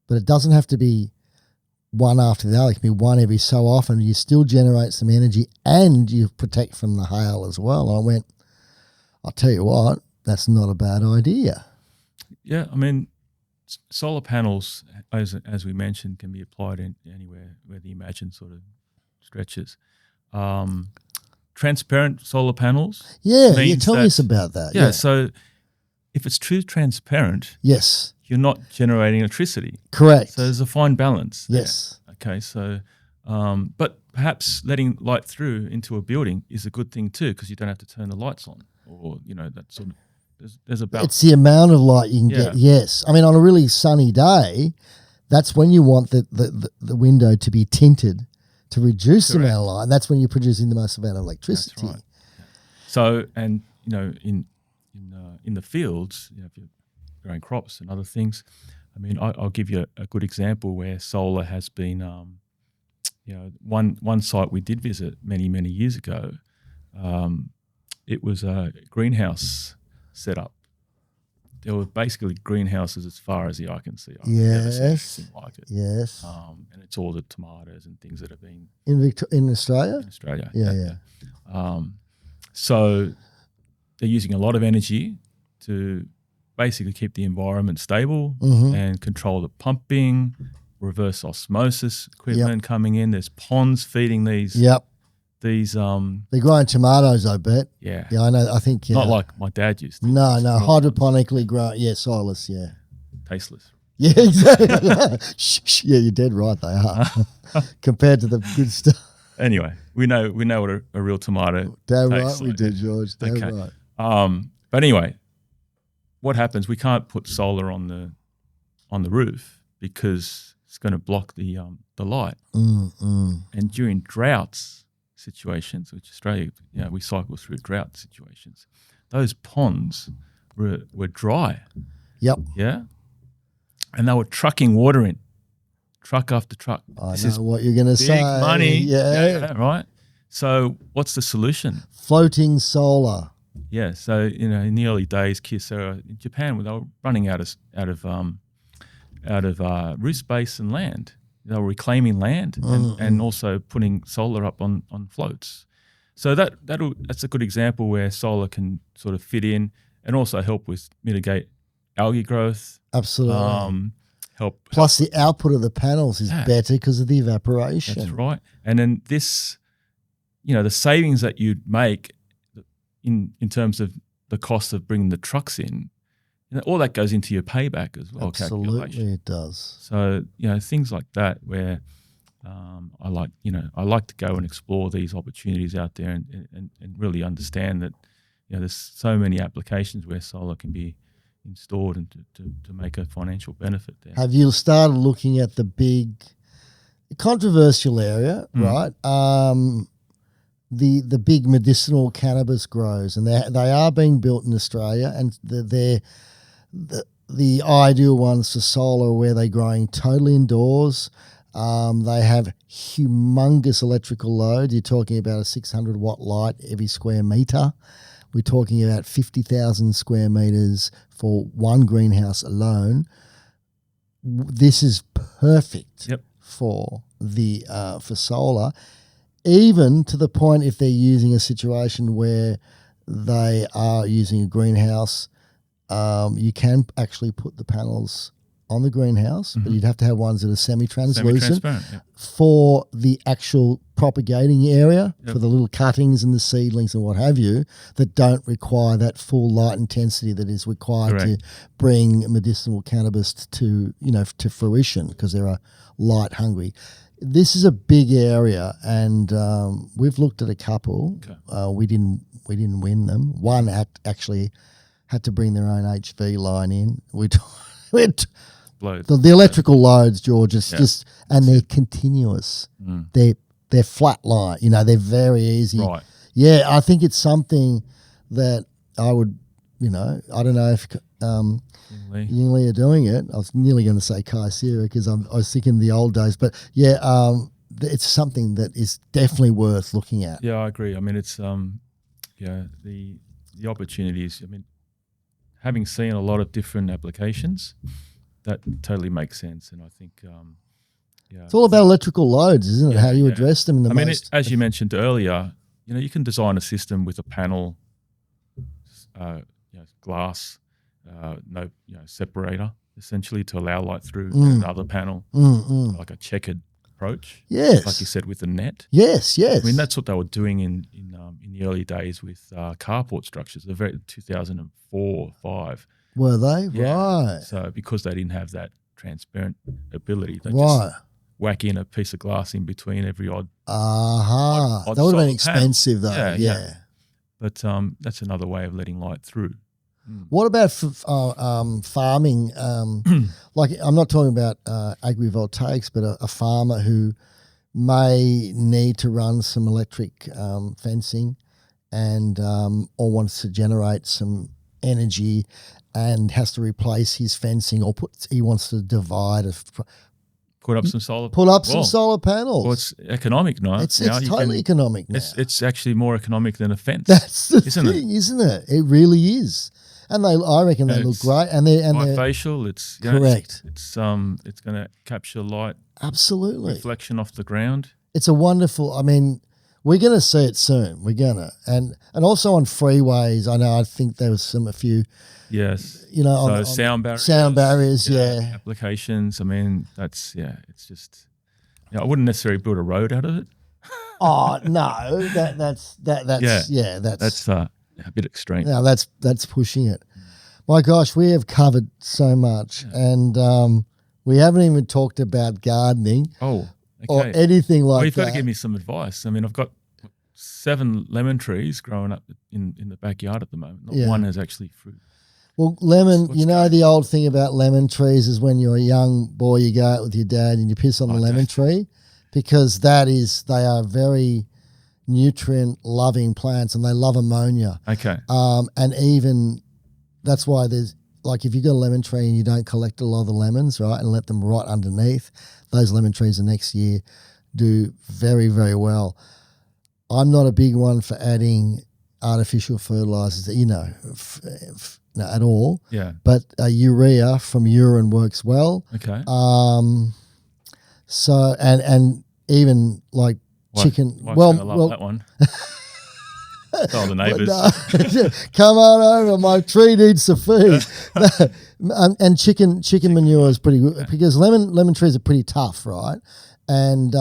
but it doesn't have to be one after the other. It can be one every so often. You still generate some energy and you protect from the hail as well. I went, I'll tell you what, that's not a bad idea. Yeah, I mean, solar panels, as we mentioned, can be applied anywhere where the imagine sort of stretches. Transparent solar panels. Yeah, tell us about that. Yeah, so if it's true transparent, yes, you're not generating electricity. Correct. So there's a fine balance. Yes. There. Okay, so but perhaps letting light through into a building is a good thing too, because you don't have to turn the lights on, or that sort of. There's a balance. It's the amount of light you can get. Yes, I mean on a really sunny day, that's when you want the window to be tinted to reduce the amount of light. That's when you're producing the most amount of electricity. That's right. So, and in the fields, if you're growing crops and other things, I mean, I'll give you a good example where solar has been. One site we did visit many years ago. It was a greenhouse set up. There were basically greenhouses as far as the eye can see. I've never seen anything like it. Yes. And it's all the tomatoes and things that have been in Australia. In Australia, Yeah. So they're using a lot of energy to basically keep the environment stable and control the pumping, reverse osmosis equipment coming in. There's ponds feeding these. Yep. These they're growing tomatoes, I bet. Yeah. Yeah, I know. I think not like my dad used to. No, hydroponically grown. Yeah, silas. Yeah. Tasteless. Yeah, exactly. Yeah, you're dead right. They are compared to the good stuff. Anyway, we know what a real tomato. Damn tastes right, we do, George. Damn right. But anyway, what happens? We can't put solar on the roof because it's going to block the light. And during droughts situations, which Australia, we cycle through drought situations, those ponds were dry. Yep. Yeah. And they were trucking water in, truck after truck. I know what you're going to say. Big money. Yeah. Right. So what's the solution? Floating solar. Yeah. So, in the early days, Kyocera in Japan, they were running out of roof space and land. They were reclaiming land and also putting solar up on floats. So that's a good example where solar can sort of fit in and also help with mitigate algae growth. Absolutely. Help. Plus the output of the panels is better because of the evaporation. That's right. And then this, the savings that you'd make in terms of the cost of bringing the trucks in, all that goes into your payback as well. Absolutely, it does. So things like that where I like to go and explore these opportunities out there and really understand that there's so many applications where solar can be installed and to make a financial benefit there. Have you started looking at the big controversial area, right? The big medicinal cannabis grows, and they are being built in Australia, and they're the ideal ones for solar where they're growing totally indoors. They have humongous electrical load. You're talking about a 600 watt light every square metre. We're talking about 50,000 square metres for one greenhouse alone. This is perfect for solar, even to the point if they're using a situation where they are using a greenhouse. You can actually put the panels on the greenhouse, but you'd have to have ones that are semi-translucent for the actual propagating area, for the little cuttings and the seedlings and what have you, that don't require that full light intensity that is required to bring medicinal cannabis to fruition, because they're light hungry. This is a big area, and we've looked at a couple. We didn't win them. One actually had to bring their own HV line in. The electrical loads, George, and they're continuous. They're flat line. They're very easy. Right. Yeah, I think it's something that I would, I don't know if Yingli are doing it. I was nearly going to say Kyocera because I was thinking the old days, but it's something that is definitely worth looking at. Yeah, I agree. I mean, it's the opportunities. I mean, having seen a lot of different applications, that totally makes sense. And I think, it's all about electrical loads, isn't it? How you address them in the most. As you mentioned earlier, you can design a system with a panel, glass, no separator, essentially to allow light through another panel, like a checkered approach. Yes, like you said, with the net. Yes. I mean, that's what they were doing in the early days with carport structures. The very 2004, 5. Were they? Yeah. Right. So because they didn't have that transparent ability, they just whack in a piece of glass in between every odd. That would have been expensive though. Yeah. But that's another way of letting light through. What about farming? Like, I'm not talking about agri-voltaics, but a farmer who may need to run some electric fencing and or wants to generate some energy and has to replace his fencing or he wants to divide Put up some solar. some solar panels. Well, it's economic, no? It's totally economic now. It's actually more economic than a fence. That's the thing, isn't it? It really is. And I reckon they look great. And they're bifacial. It's correct. It's going to capture light. Absolutely. Reflection off the ground. It's a wonderful. I mean, we're going to see it soon. We're gonna, and also on freeways. I think there was a few. Yes. On sound barriers. Sound barriers, yeah. Applications. I mean, it's just. I wouldn't necessarily build a road out of it. Oh no, that's a bit extreme. No, that's pushing it. My gosh, we have covered so much, and we haven't even talked about gardening. Oh, okay. Or anything like that. Well, you've got to give me some advice. I mean, I've got 7 lemon trees growing up in the backyard at the moment. Not one has actually fruit. Well, lemon, the old thing about lemon trees is when you're a young boy, you go out with your dad and you piss on the lemon tree, because they are very nutrient-loving plants and they love ammonia. Okay. And even that's why there's, like, if you've got a lemon tree and you don't collect a lot of the lemons, right, and let them rot underneath, those lemon trees the next year do very, very well. I'm not a big one for adding artificial fertilizers, at all. Yeah. But urea from urine works well. Okay. So and even like chicken. Wife's gonna love that one. Tell the neighbours. Come on over. My tree needs to feed. And chicken manure is pretty good because lemon trees are pretty tough, right? And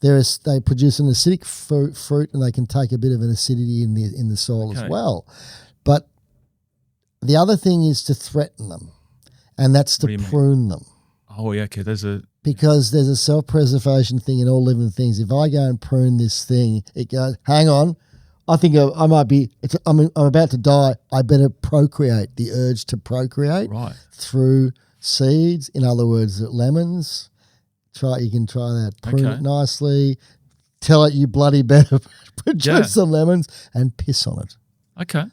they produce an acidic fruit, and they can take a bit of an acidity in the soil as well. But the other thing is to threaten them, and that's to prune them. Oh, yeah, okay. Because there's a self-preservation thing in all living things. If I go and prune this thing, it goes, hang on, I think I might be, I'm about to die. I better procreate, the urge to procreate through seeds. In other words, lemons. You can try that. Prune it nicely. Tell it you bloody better produce some lemons and piss on it. Okay.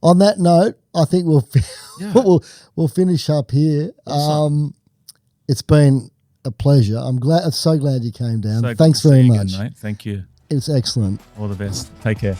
On that note, I think we'll finish up here. Awesome. It's been a pleasure. I'm so glad you came down. So Thanks very much. Again, mate. Thank you. It's excellent. All the best. Take care.